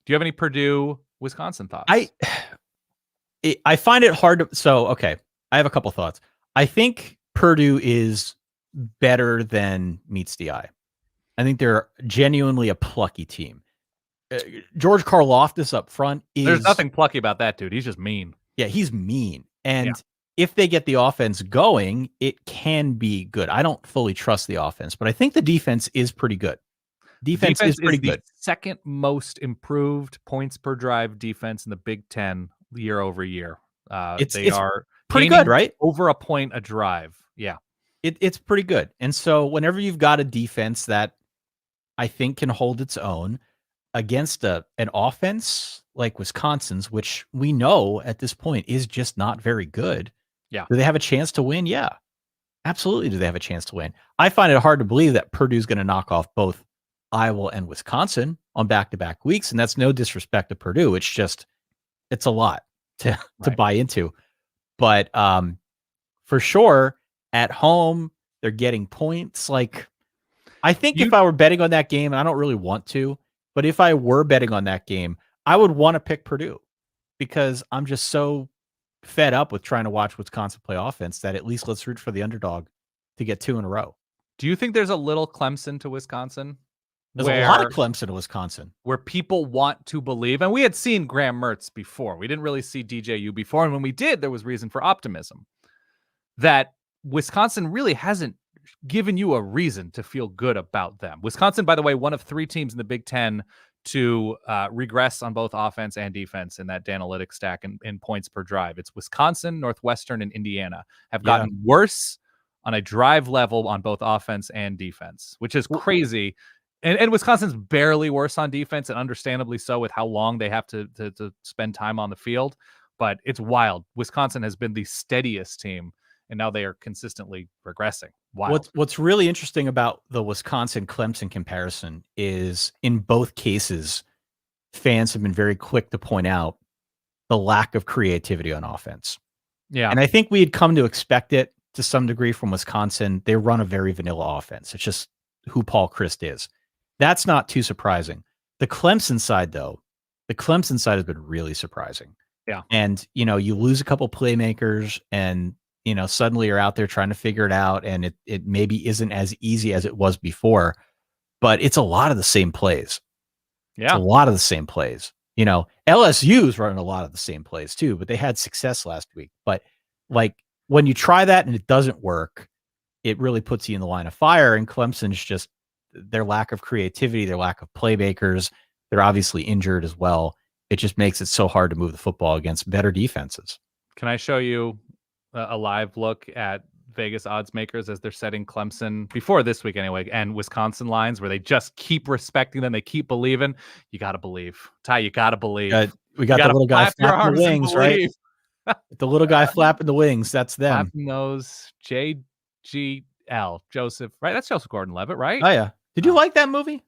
you have any Purdue Wisconsin thoughts? I find it hard to. So, okay, I have a couple thoughts. I think Purdue is better than meets the eye. I think they're genuinely a plucky team. George Karlaftis up front there's nothing plucky about that dude. He's just mean. Yeah, he's mean. And if they get the offense going, it can be good. I don't fully trust the offense, but I think the defense is pretty good. Defense is pretty good. The second most improved points per drive defense in the Big Ten year over year. They are pretty good, right? Over a point a drive. Yeah. It's pretty good. And so whenever you've got a defense that I think can hold its own against an offense like Wisconsin's, which we know at this point is just not very good. Yeah. Do they have a chance to win? Yeah, absolutely. Do they have a chance to win? I find it hard to believe that Purdue's going to knock off both Iowa and Wisconsin on back-to-back weeks. And that's no disrespect to Purdue. It's just, it's a lot to buy into. But for sure, at home, they're getting points. Like, I think if I were betting on that game, and I don't really want to, but if I were betting on that game, I would want to pick Purdue because I'm just so fed up with trying to watch Wisconsin play offense that at least let's root for the underdog to get 2 in a row. Do you think there's a little Clemson to Wisconsin? There's a lot of Clemson to Wisconsin. Where people want to believe, and we had seen Graham Mertz before. We didn't really see DJU before, and when we did, there was reason for optimism. That Wisconsin really hasn't given you a reason to feel good about them. Wisconsin, by the way, one of 3 teams in the Big Ten to regress on both offense and defense in that Danalytics stack in points per drive. It's Wisconsin, Northwestern, and Indiana have gotten worse on a drive level on both offense and defense, which is crazy. And Wisconsin's barely worse on defense, and understandably so with how long they have to spend time on the field. But it's wild. Wisconsin has been the steadiest team, and now they are consistently regressing. Wild. What's really interesting about the Wisconsin-Clemson comparison is in both cases, fans have been very quick to point out the lack of creativity on offense. Yeah. And I think we had come to expect it to some degree from Wisconsin. They run a very vanilla offense. It's just who Paul Chryst is. That's not too surprising. The Clemson side, though, has been really surprising. Yeah. And, you lose a couple playmakers and, suddenly you're out there trying to figure it out, and it maybe isn't as easy as it was before, but it's a lot of the same plays. Yeah. It's a lot of the same plays. LSU's running a lot of the same plays too, but they had success last week. But like when you try that and it doesn't work, it really puts you in the line of fire. And Clemson's just their lack of creativity, their lack of playmakers. They're obviously injured as well. It just makes it so hard to move the football against better defenses. Can I show you a live look at Vegas odds makers as they're setting Clemson before this week anyway, and Wisconsin lines where they just keep respecting them. They keep believing. You got to believe. Ty, you got to believe. We got the little guy flapping the wings, right? The little guy flapping the wings. That's them. Flapping those JGL, Joseph, right? That's Joseph Gordon-Levitt, right? Oh, yeah. Did you like that movie?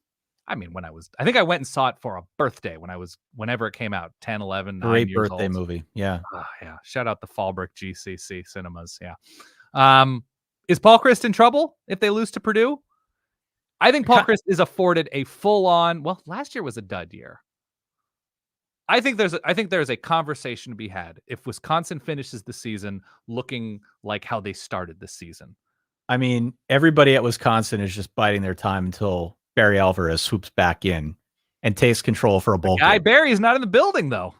I mean, I think I went and saw it for a birthday whenever it came out, 10, 11, 9 Great years birthday old. movie. Yeah. Yeah. Shout out the Fallbrook GCC cinemas. Yeah. Is Paul Chryst in trouble if they lose to Purdue? I think Paul Chryst is afforded a full-on, well, last year was a dud year. I think there's a conversation to be had if Wisconsin finishes the season looking like how they started the season. I mean, everybody at Wisconsin is just biding their time until Barry Alvarez swoops back in and takes control for a bowl game. Barry's not in the building, though.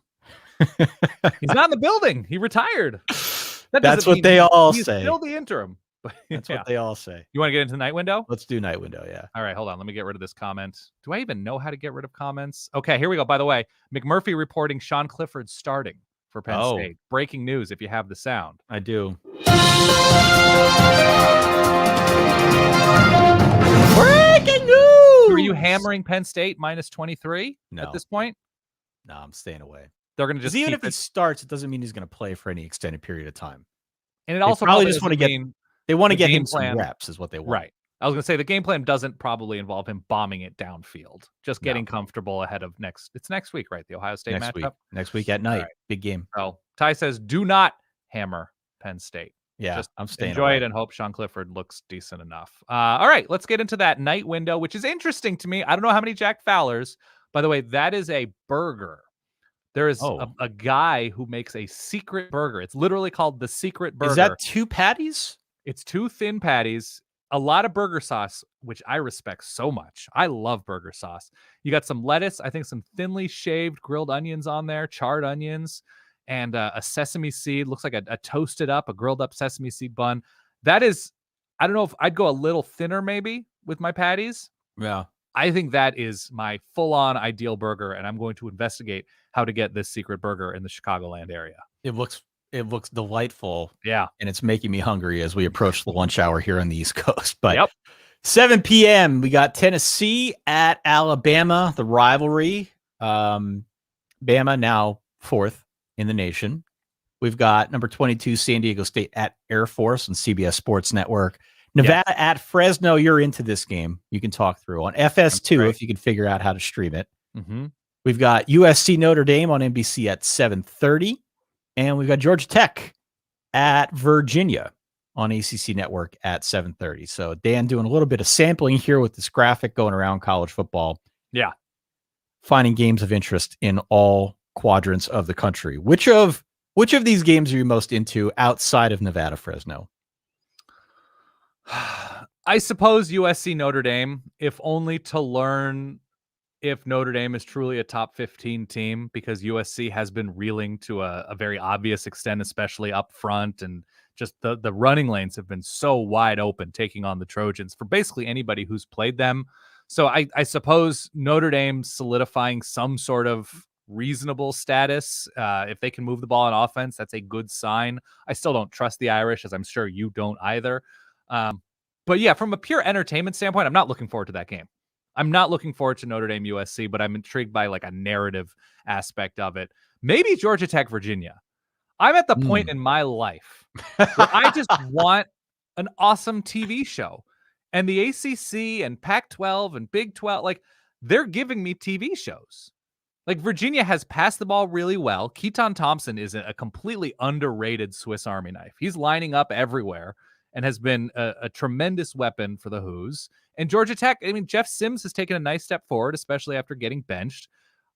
He's not in the building. He retired. That's what they all say. He's still the interim. But That's yeah. what they all say. You want to get into the night window? Let's do night window. Yeah. All right, hold on. Let me get rid of this comment. Do I even know how to get rid of comments? Okay, here we go. By the way, McMurphy reporting Sean Clifford starting for Penn State. Breaking news if you have the sound. I do. Breaking news! Are you hammering Penn State minus 23 at this point? No, I'm staying away. They're going to just even keep if he it. starts, it doesn't mean he's going to play for any extended period of time. And it They also probably probably just want to doesn't get mean they want to the get game him some plan- reps is what they want. Right. I was going to say the game plan doesn't probably involve him bombing it downfield. Just No. getting comfortable ahead of it's next week, right? The Ohio State matchup. Next week at night. right. Big game. So Ty says, do not hammer Penn State. Yeah, Just I'm staying enjoy away. it and hope Sean Clifford looks decent enough. All right, let's get into that night window, which is interesting to me. I don't know how many Jack Fowlers. By the way, that is a burger. There is a guy who makes a secret burger. It's literally called the secret burger. Is that 2 patties? It's 2 thin patties, a lot of burger sauce, which I respect so much. I love burger sauce. You got some lettuce, I think some thinly shaved grilled onions on there, charred onions, and a sesame seed. Looks like a toasted up, a grilled up sesame seed bun. That is, I don't know if I'd go a little thinner maybe with my patties. Yeah. I think that is my full-on ideal burger, and I'm going to investigate how to get this secret burger in the Chicagoland area. It looks delightful. Yeah. And it's making me hungry as we approach the lunch hour here on the East Coast. But Yep. 7 p.m., we got Tennessee at Alabama, the rivalry. Bama now 4th in the nation. We've got number 22, San Diego State at Air Force on CBS Sports Network. Nevada at Fresno. You're into this game. You can talk through on FS2 if you can figure out how to stream it. Mm-hmm. We've got USC-Notre Dame on NBC at 7:30. And we've got Georgia Tech at Virginia on ACC Network at 7:30. So Dan doing a little bit of sampling here with this graphic going around college football. Yeah. Finding games of interest in all quadrants of the country. Which of these games are you most into outside of Nevada, Fresno? I suppose USC Notre Dame, if only to learn if Notre Dame is truly a top 15 team, because USC has been reeling to a very obvious extent, especially up front, and just the running lanes have been so wide open taking on the Trojans for basically anybody who's played them. So I suppose Notre Dame solidifying some sort of reasonable status. If they can move the ball on offense, that's a good sign. I still don't trust the Irish, as I'm sure you don't either. But yeah, from a pure entertainment standpoint, I'm not looking forward to that game. I'm not looking forward to Notre Dame USC, but I'm intrigued by like a narrative aspect of it. Maybe Georgia Tech, Virginia. I'm at the point in my life where I just want an awesome TV show. And the ACC and Pac-12 and Big 12, like they're giving me TV shows. Like Virginia has passed the ball really well. Keaton Thompson is a completely underrated Swiss Army knife. He's lining up everywhere and has been a tremendous weapon for the Hoos. And Georgia Tech, I mean, Jeff Sims has taken a nice step forward, especially after getting benched.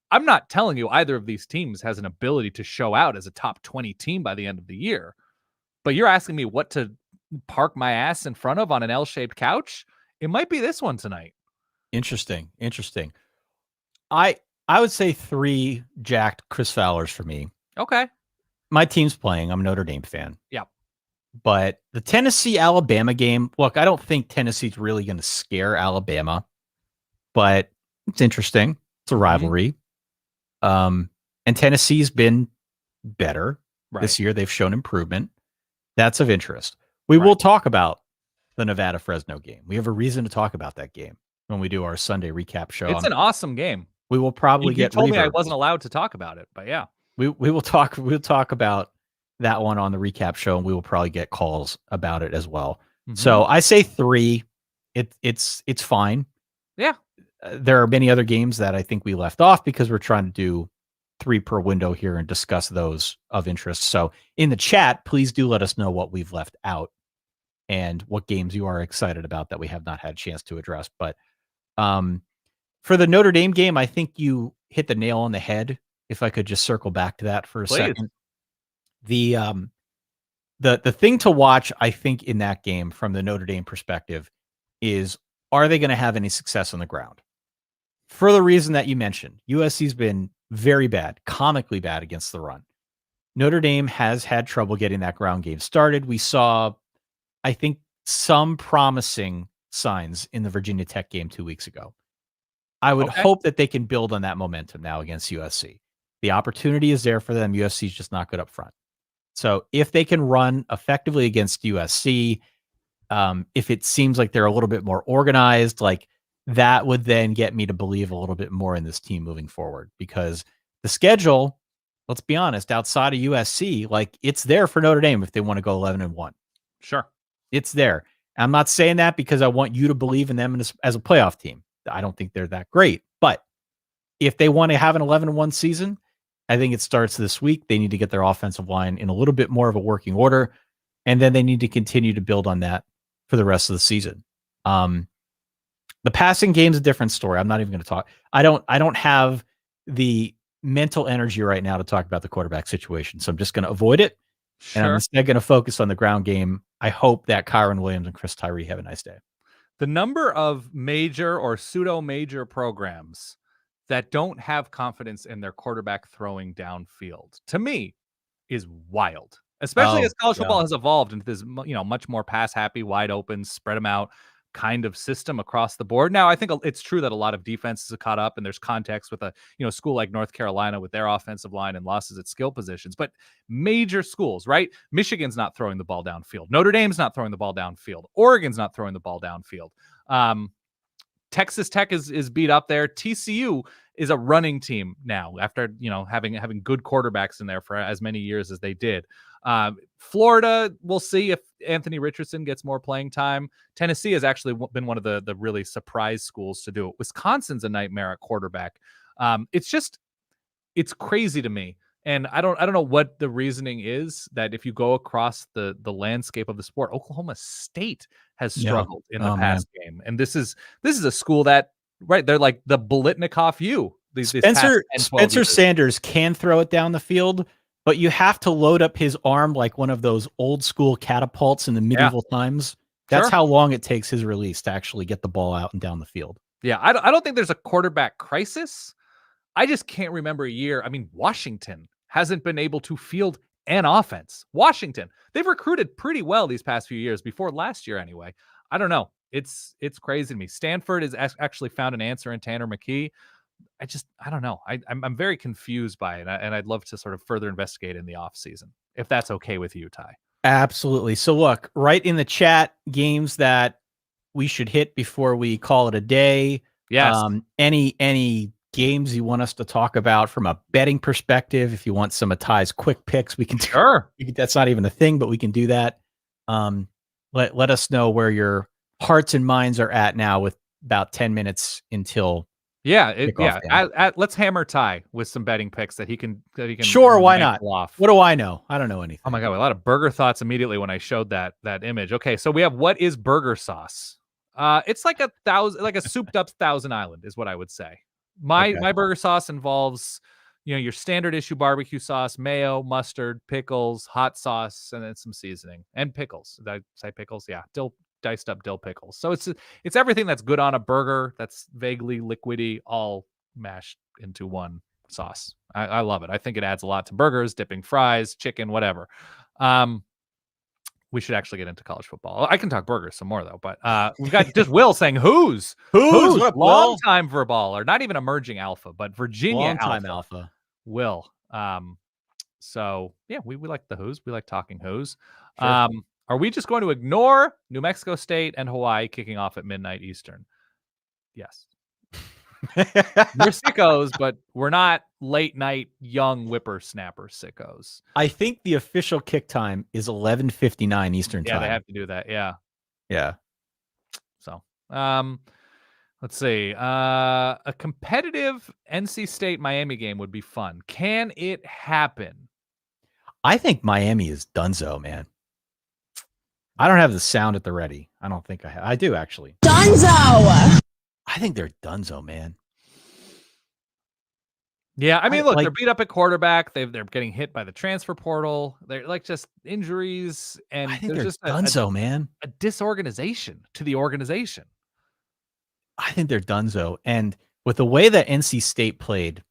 I'm not telling you either of these teams has an ability to show out as a top 20 team by the end of the year. But you're asking me what to park my ass in front of on an L-shaped couch? It might be this one tonight. Interesting. I would say 3 jacked Chris Fowlers for me. Okay. My team's playing. I'm a Notre Dame fan. Yeah. But the Tennessee-Alabama game, look, I don't think Tennessee's really going to scare Alabama, but it's interesting. It's a rivalry. And Tennessee's been better this year. They've shown improvement. That's of interest. We will talk about the Nevada-Fresno game. We have a reason to talk about that game when we do our Sunday recap show. It's an awesome game. We will probably You told me I wasn't allowed to talk about it, but yeah. We'll talk about that one on the recap show, and we will probably get calls about it as well. So I say 3. It's fine. Yeah. There are many other games that I think we left off because we're trying to do 3 per window here and discuss those of interest. So in the chat, please do let us know what we've left out and what games you are excited about that we have not had a chance to address. But for the Notre Dame game, I think you hit the nail on the head. If I could just circle back to that for a second. The thing to watch, I think, in that game from the Notre Dame perspective is, are they going to have any success on the ground? For the reason that you mentioned, USC's been very bad, comically bad against the run. Notre Dame has had trouble getting that ground game started. We saw, I think, some promising signs in the Virginia Tech game 2 weeks ago. I would hope that they can build on that momentum now against USC. The opportunity is there for them. USC is just not good up front. So if they can run effectively against USC, if it seems like they're a little bit more organized, like that would then get me to believe a little bit more in this team moving forward, because the schedule, let's be honest, outside of USC, like it's there for Notre Dame if they want to go 11-1. Sure. It's there. I'm not saying that because I want you to believe in them as a playoff team. I don't think they're that great, but if they want to have an 11-1 season, I think it starts this week. They need to get their offensive line in a little bit more of a working order, and then they need to continue to build on that for the rest of the season. The passing game's a different story. I'm not even going to talk. I don't have the mental energy right now to talk about the quarterback situation, so I'm just going to avoid it. Sure. And I'm instead going to focus on the ground game. I hope that Kyron Williams and Chris Tyree have a nice day. The number of major or pseudo-major programs that don't have confidence in their quarterback throwing downfield, to me, is wild. Especially as college football has evolved into this, much more pass-happy, wide open, spread them out kind of system across the board. Now, I think it's true that a lot of defenses have caught up, and there's context with a school like North Carolina with their offensive line and losses at skill positions. But major schools, right? Michigan's not throwing the ball downfield. Notre Dame's not throwing the ball downfield. Oregon's not throwing the ball downfield. Texas Tech is beat up there. TCU is a running team now after having good quarterbacks in there for as many years as they did. Florida, we'll see if Anthony Richardson gets more playing time. Tennessee has actually been one of the really surprise schools to do it. Wisconsin's a nightmare at quarterback. It's crazy to me. And I don't know what the reasoning is that if you go across the landscape of the sport, Oklahoma State has struggled in the past game. And this is a school that, right, they're like the Bolitnikoff U. Spencer Sanders can throw it down the field, but you have to load up his arm like one of those old school catapults in the medieval times. That's how long it takes his release to actually get the ball out and down the field. Yeah, I don't think there's a quarterback crisis. I just can't remember a year. I mean, Washington hasn't been able to field an offense. Washington, they've recruited pretty well these past few years, before last year anyway. I don't know. It's crazy to me. Stanford has actually found an answer in Tanner McKee. I don't know. I'm very confused by it, and I'd love to sort of further investigate in the offseason, if that's okay with you, Ty. Absolutely. So look, right in the chat, games that we should hit before we call it a day. Yes. Any games you want us to talk about from a betting perspective? If you want some of Ty's quick picks, we can do. Sure. That's not even a thing, but we can do that. Let us know where your hearts and minds are at now, with about 10 minutes until. Let's hammer Ty with some betting picks that he can. Sure, why not? What do I know? I don't know anything. Oh my god, a lot of burger thoughts immediately when I showed that image. Okay, so we have, what is burger sauce? It's like a souped up Thousand Island is what I would say. My burger sauce involves, your standard issue barbecue sauce, mayo, mustard, pickles, hot sauce, and then some seasoning and pickles. Did I say pickles? Yeah, diced up dill pickles. So it's everything that's good on a burger that's vaguely liquidy, all mashed into one sauce. I love it. I think it adds a lot to burgers, dipping fries, chicken, whatever. We should actually get into college football. I can talk burgers some more though, but we've got just Will saying who's long time for a baller, not even emerging alpha, but Virginia long time alpha. Will. So yeah, we like the who's. We like talking who's. Sure. Are we just going to ignore New Mexico State and Hawaii kicking off at midnight Eastern? Yes. We're sickos, but we're not late night young whippersnapper sickos. I think the official kick time is 11:59 Eastern time. Yeah, they have to do that. Yeah. Yeah. So, let's see. A competitive NC State Miami game would be fun. Can it happen? I think Miami is donezo, man. I don't have the sound at the ready. I don't think I have. I do, actually. Dunzo! I think they're donezo, man. Yeah, I mean, look, they're beat up at quarterback. They're getting hit by the transfer portal. They're like just injuries, and I think they're just donezo, man. A disorganization to the organization. I think they're donezo. And with the way that NC State played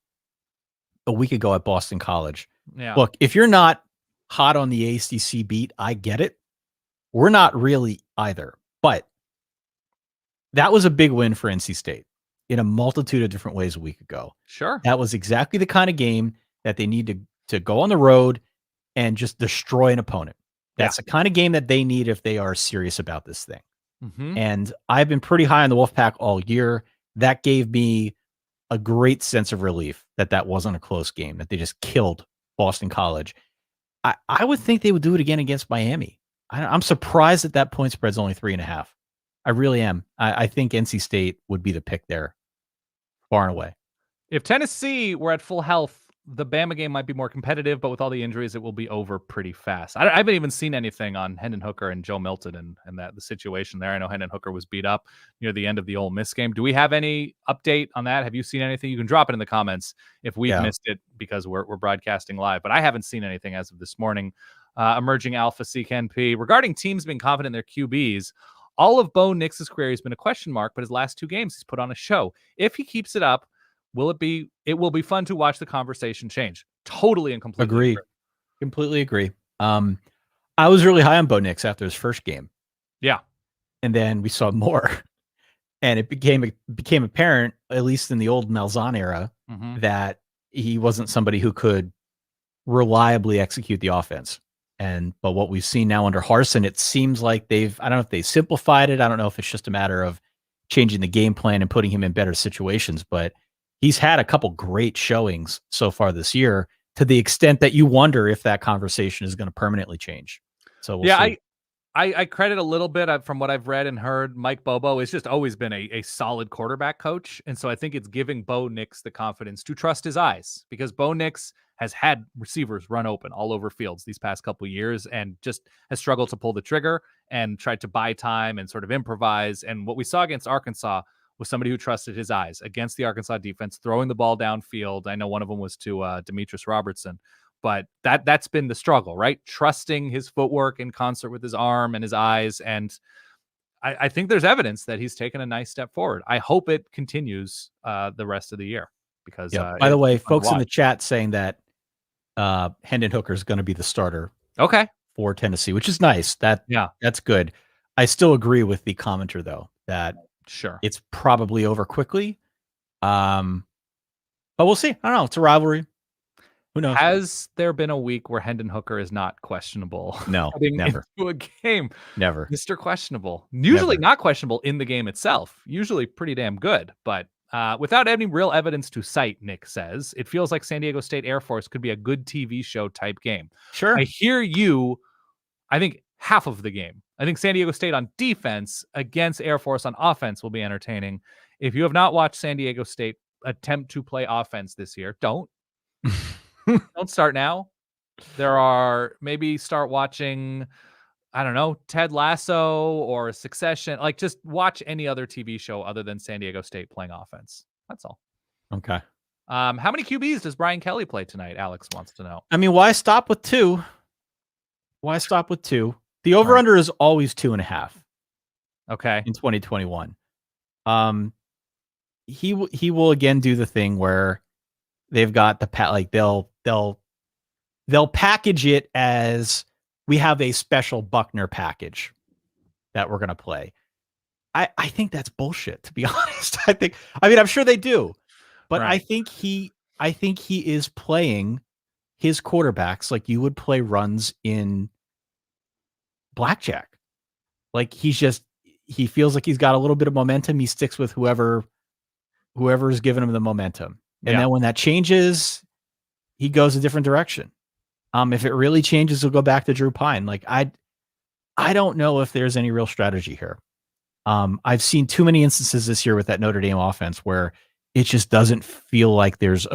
a week ago at Boston College, look, if you're not hot on the ACC beat, I get it. We're not really either. But that was a big win for NC State in a multitude of different ways a week ago. Sure. That was exactly the kind of game that they need to go on the road and just destroy an opponent. That's the kind of game that they need if they are serious about this thing. Mm-hmm. And I've been pretty high on the Wolfpack all year. That gave me a great sense of relief that wasn't a close game, that they just killed Boston College. I would think they would do it again against Miami. I'm surprised that point spread's only 3.5. I really am. I think NC State would be the pick there, far and away. If Tennessee were at full health, the Bama game might be more competitive, but with all the injuries, it will be over pretty fast. I haven't even seen anything on Hendon Hooker and Joe Milton and the situation there. I know Hendon Hooker was beat up near the end of the Ole Miss game. Do we have any update on that? Have you seen anything? You can drop it in the comments if we've missed it because we're broadcasting live, but I haven't seen anything as of this morning. Emerging Alpha CKNP regarding teams being confident in their QBs. All of Bo Nix's career has been a question mark, but his last 2 games he's put on a show. If he keeps it up, it will be fun to watch the conversation change. Totally and completely agree. Completely agree. I was really high on Bo Nix after his first game. Yeah. And then we saw more. And it became apparent, at least in the old Malzahn era, that he wasn't somebody who could reliably execute the offense. But what we've seen now under Harsin, it seems like I don't know if they simplified it. I don't know if it's just a matter of changing the game plan and putting him in better situations, but he's had a couple great showings so far this year, to the extent that you wonder if that conversation is going to permanently change. So we'll see. I credit a little bit from what I've read and heard. Mike Bobo has just always been a solid quarterback coach. And so I think it's giving Bo Nix the confidence to trust his eyes, because Bo Nix has had receivers run open all over fields these past couple of years and just has struggled to pull the trigger and tried to buy time and sort of improvise. And what we saw against Arkansas was somebody who trusted his eyes against the Arkansas defense, throwing the ball downfield. I know one of them was to Demetrius Robertson, but that's been the struggle, right? Trusting his footwork in concert with his arm and his eyes. And I think there's evidence that he's taken a nice step forward. I hope it continues the rest of the year, because by the way, folks in the chat saying that Hendon Hooker is going to be the starter for Tennessee, which is nice. That's good. I still agree with the commenter, though, that it's probably over quickly. But we'll see. I don't know. It's a rivalry. Who knows? Has there been a week where Hendon Hooker is not questionable? No, never. Into a game, never. Mr. Questionable. Usually not questionable in the game itself. Usually pretty damn good, but without any real evidence to cite, Nick says, it feels like San Diego State Air Force could be a good TV show type game. Sure. I hear you. I think half of the game. I think San Diego State on defense against Air Force on offense will be entertaining. If you have not watched San Diego State attempt to play offense this year, don't start now. Maybe start watching, I don't know, Ted Lasso or Succession. Like, just watch any other TV show other than San Diego State playing offense. That's all. Okay. How many QBs does Brian Kelly play tonight? Alex wants to know. I mean, why stop with 2? Why stop with 2? The over-under is always 2.5. Okay. In 2021. He will again do the thing where they've got they'll package it as, we have a special Buckner package that we're going to play. I think that's bullshit, to be honest. I'm sure they do, but I think he is playing his quarterbacks like you would play runs in blackjack. Like, he feels like he's got a little bit of momentum. He sticks with whoever's giving him the momentum. And then when that changes, he goes a different direction. If it really changes, he'll go back to Drew Pine. Like, I don't know if there's any real strategy here. I've seen too many instances this year with that Notre Dame offense where it just doesn't feel like there's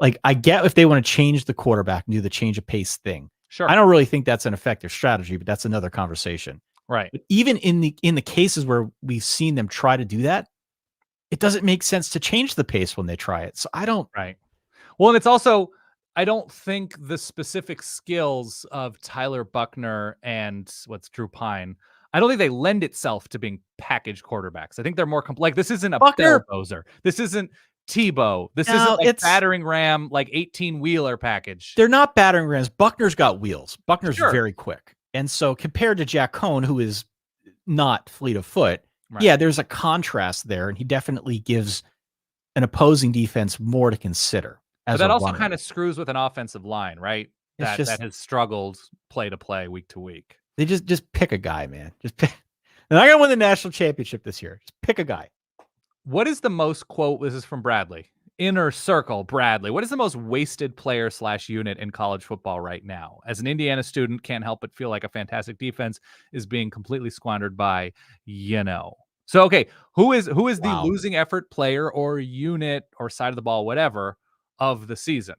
I get if they want to change the quarterback and do the change of pace thing. Sure. I don't really think that's an effective strategy, but that's another conversation. Right. But even in the cases where we've seen them try to do that, it doesn't make sense to change the pace when they try it. So I don't. Right. Well, and it's also, I don't think the specific skills of Tyler Buckner and Drew Pine, I don't think they lend itself to being package quarterbacks. I think they're more like, this isn't a Bulldozer. This isn't Tebow. This isn't like battering ram, like 18-wheeler package. They're not battering rams. Buckner's got wheels. Buckner's very quick. And so compared to Jack Cohn, who is not fleet of foot. Right. Yeah, there's a contrast there, and he definitely gives an opposing defense more to consider. But As that a also runner. kind of screws with an offensive line, right? It's That has struggled play to play, week to week. They just pick a guy, man. Just pick. They're not gonna win the national championship this year. Just pick a guy. What is the most quote? This is from Bradley. Inner circle, Bradley. What is the most wasted player / unit in college football right now? As an Indiana student, can't help but feel like a fantastic defense is being completely squandered by, So okay, who is the losing effort player or unit or side of the ball, whatever, of the season?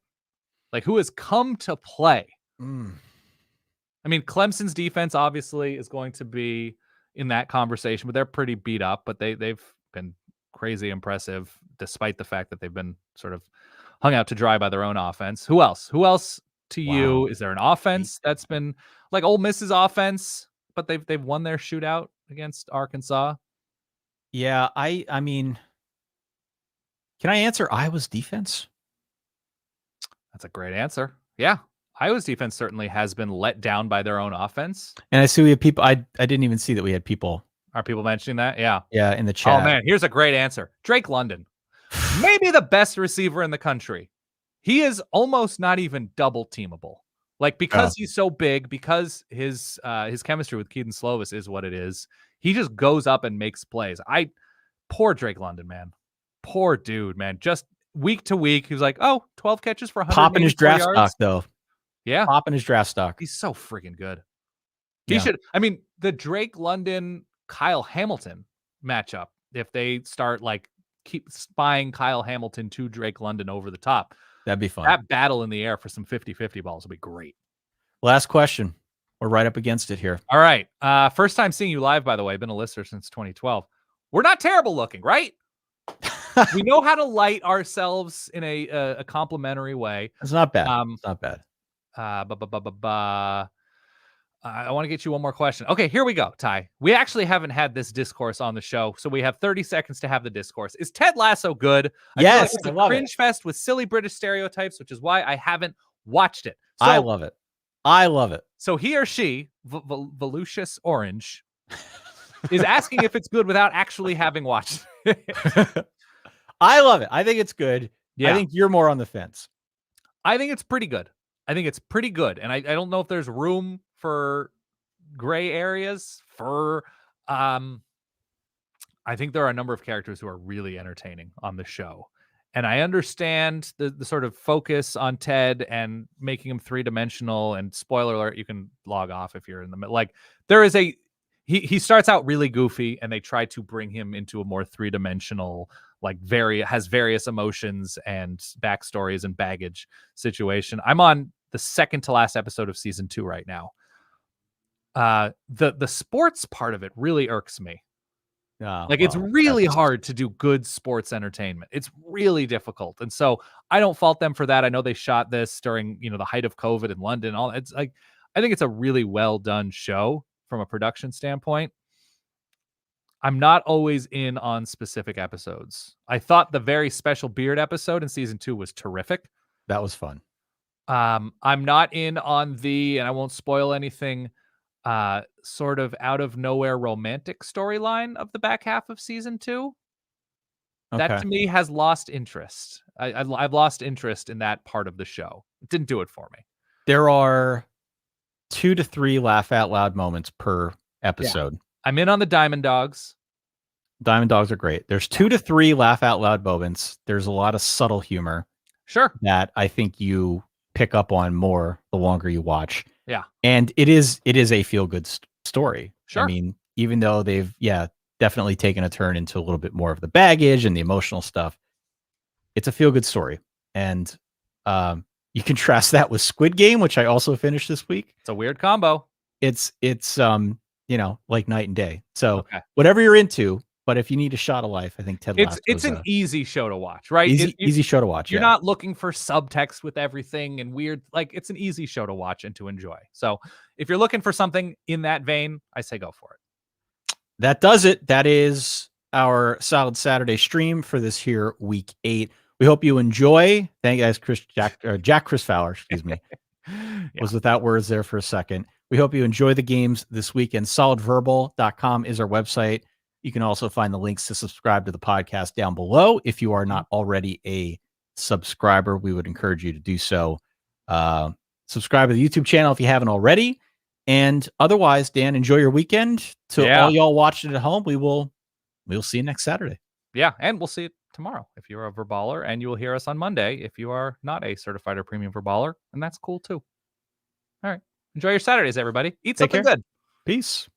Like, who has come to play? I mean, Clemson's defense obviously is going to be in that conversation, but they're pretty beat up, but they've been crazy impressive despite the fact that they've been sort of hung out to dry by their own offense. Who else to you? Is there an offense that's been like Ole Miss's offense, but they've won their shootout against Arkansas? Yeah, I mean, can I answer Iowa's defense? That's a great answer. Yeah. Iowa's defense certainly has been let down by their own offense. And I see we have people. I didn't even see that we had people. Are people mentioning that? Yeah. Yeah, in the chat. Oh man, here's a great answer. Drake London. Maybe the best receiver in the country. He is almost not even double teamable. Like, because he's so big, because his chemistry with Keaton Slovis is what it is, he just goes up and makes plays. Poor Drake London, man. Poor dude, man. Just week to week, he was like, 12 catches for 100 Popping his draft stock, though. Yeah. Popping his draft stock. He's so freaking good. He should. I mean, the Drake London, Kyle Hamilton matchup, if they start keep spying Kyle Hamilton to Drake London over the top, that'd be fun. That battle in the air for some 50-50 balls will be great. Last question. We're right up against it here. All right. First time seeing you live, by the way. Been a listener since 2012. We're not terrible looking, right? We know how to light ourselves in a complimentary way. It's not bad. It's not bad. I want to get you one more question. Okay, here we go, Ty. We actually haven't had this discourse on the show, so we have 30 seconds to have the discourse. Is Ted Lasso good? Yes, I love it. Cringe fest with silly British stereotypes, which is why I haven't watched it. So, I love it. I love it. So he or she, Volusious Orange, is asking if it's good without actually having watched it. I love it. I think it's good. Yeah. I think you're more on the fence. I think it's pretty good. And I don't know if there's room for gray areas for I think there are a number of characters who are really entertaining on the show. And I understand the sort of focus on Ted and making him three-dimensional, and spoiler alert, you can log off if you're in the middle. Like, there is he starts out really goofy and they try to bring him into a more three-dimensional, has various emotions and backstories and baggage situation. I'm on the second to last episode of season 2 right now. The sports part of it really irks me. It's really hard to do good sports entertainment. It's really difficult. And so I don't fault them for that. I know they shot this during, the height of COVID in London. I think it's a really well done show from a production standpoint. I'm not always in on specific episodes. I thought the very special beard episode in season 2 was terrific. That was fun. I'm not in on and I won't spoil anything, sort of out of nowhere romantic storyline of the back half of season 2. Okay. That to me has lost interest. I've lost interest in that part of the show. It didn't do it for me. There are 2 to 3 laugh out loud moments per episode. Yeah. I'm in on the Diamond Dogs. Diamond Dogs are great. There's 2 to 3 laugh out loud moments. There's a lot of subtle humor. Sure. That I think you pick up on more the longer you watch. Yeah. And it is a feel good story. Sure. I mean, even though they've definitely taken a turn into a little bit more of the baggage and the emotional stuff, it's a feel good story. And you contrast that with Squid Game, which I also finished this week. It's a weird combo. It's like night and day. So whatever you're into, but if you need a shot of life, I think Ted Lasso it's an easy show to watch, right? Easy show to watch. You're not looking for subtext with everything and weird. It's an easy show to watch and to enjoy. So if you're looking for something in that vein, I say go for it. That does it. That is our Solid Saturday stream for this here week 8. We hope you enjoy. Thank you guys, Jack Chris Fowler, excuse me. Was without words there for a second. We hope you enjoy the games this weekend. Solidverbal.com is our website. You can also find the links to subscribe to the podcast down below. If you are not already a subscriber, we would encourage you to do so. Subscribe to the YouTube channel if you haven't already. And otherwise, Dan, enjoy your weekend. To all y'all watching at home, we'll see you next Saturday. Yeah, and we'll see you tomorrow if you're a verbaler, and you will hear us on Monday if you are not a certified or premium verbaler, and that's cool too. All right. Enjoy your Saturdays, everybody. Eat something good. Peace.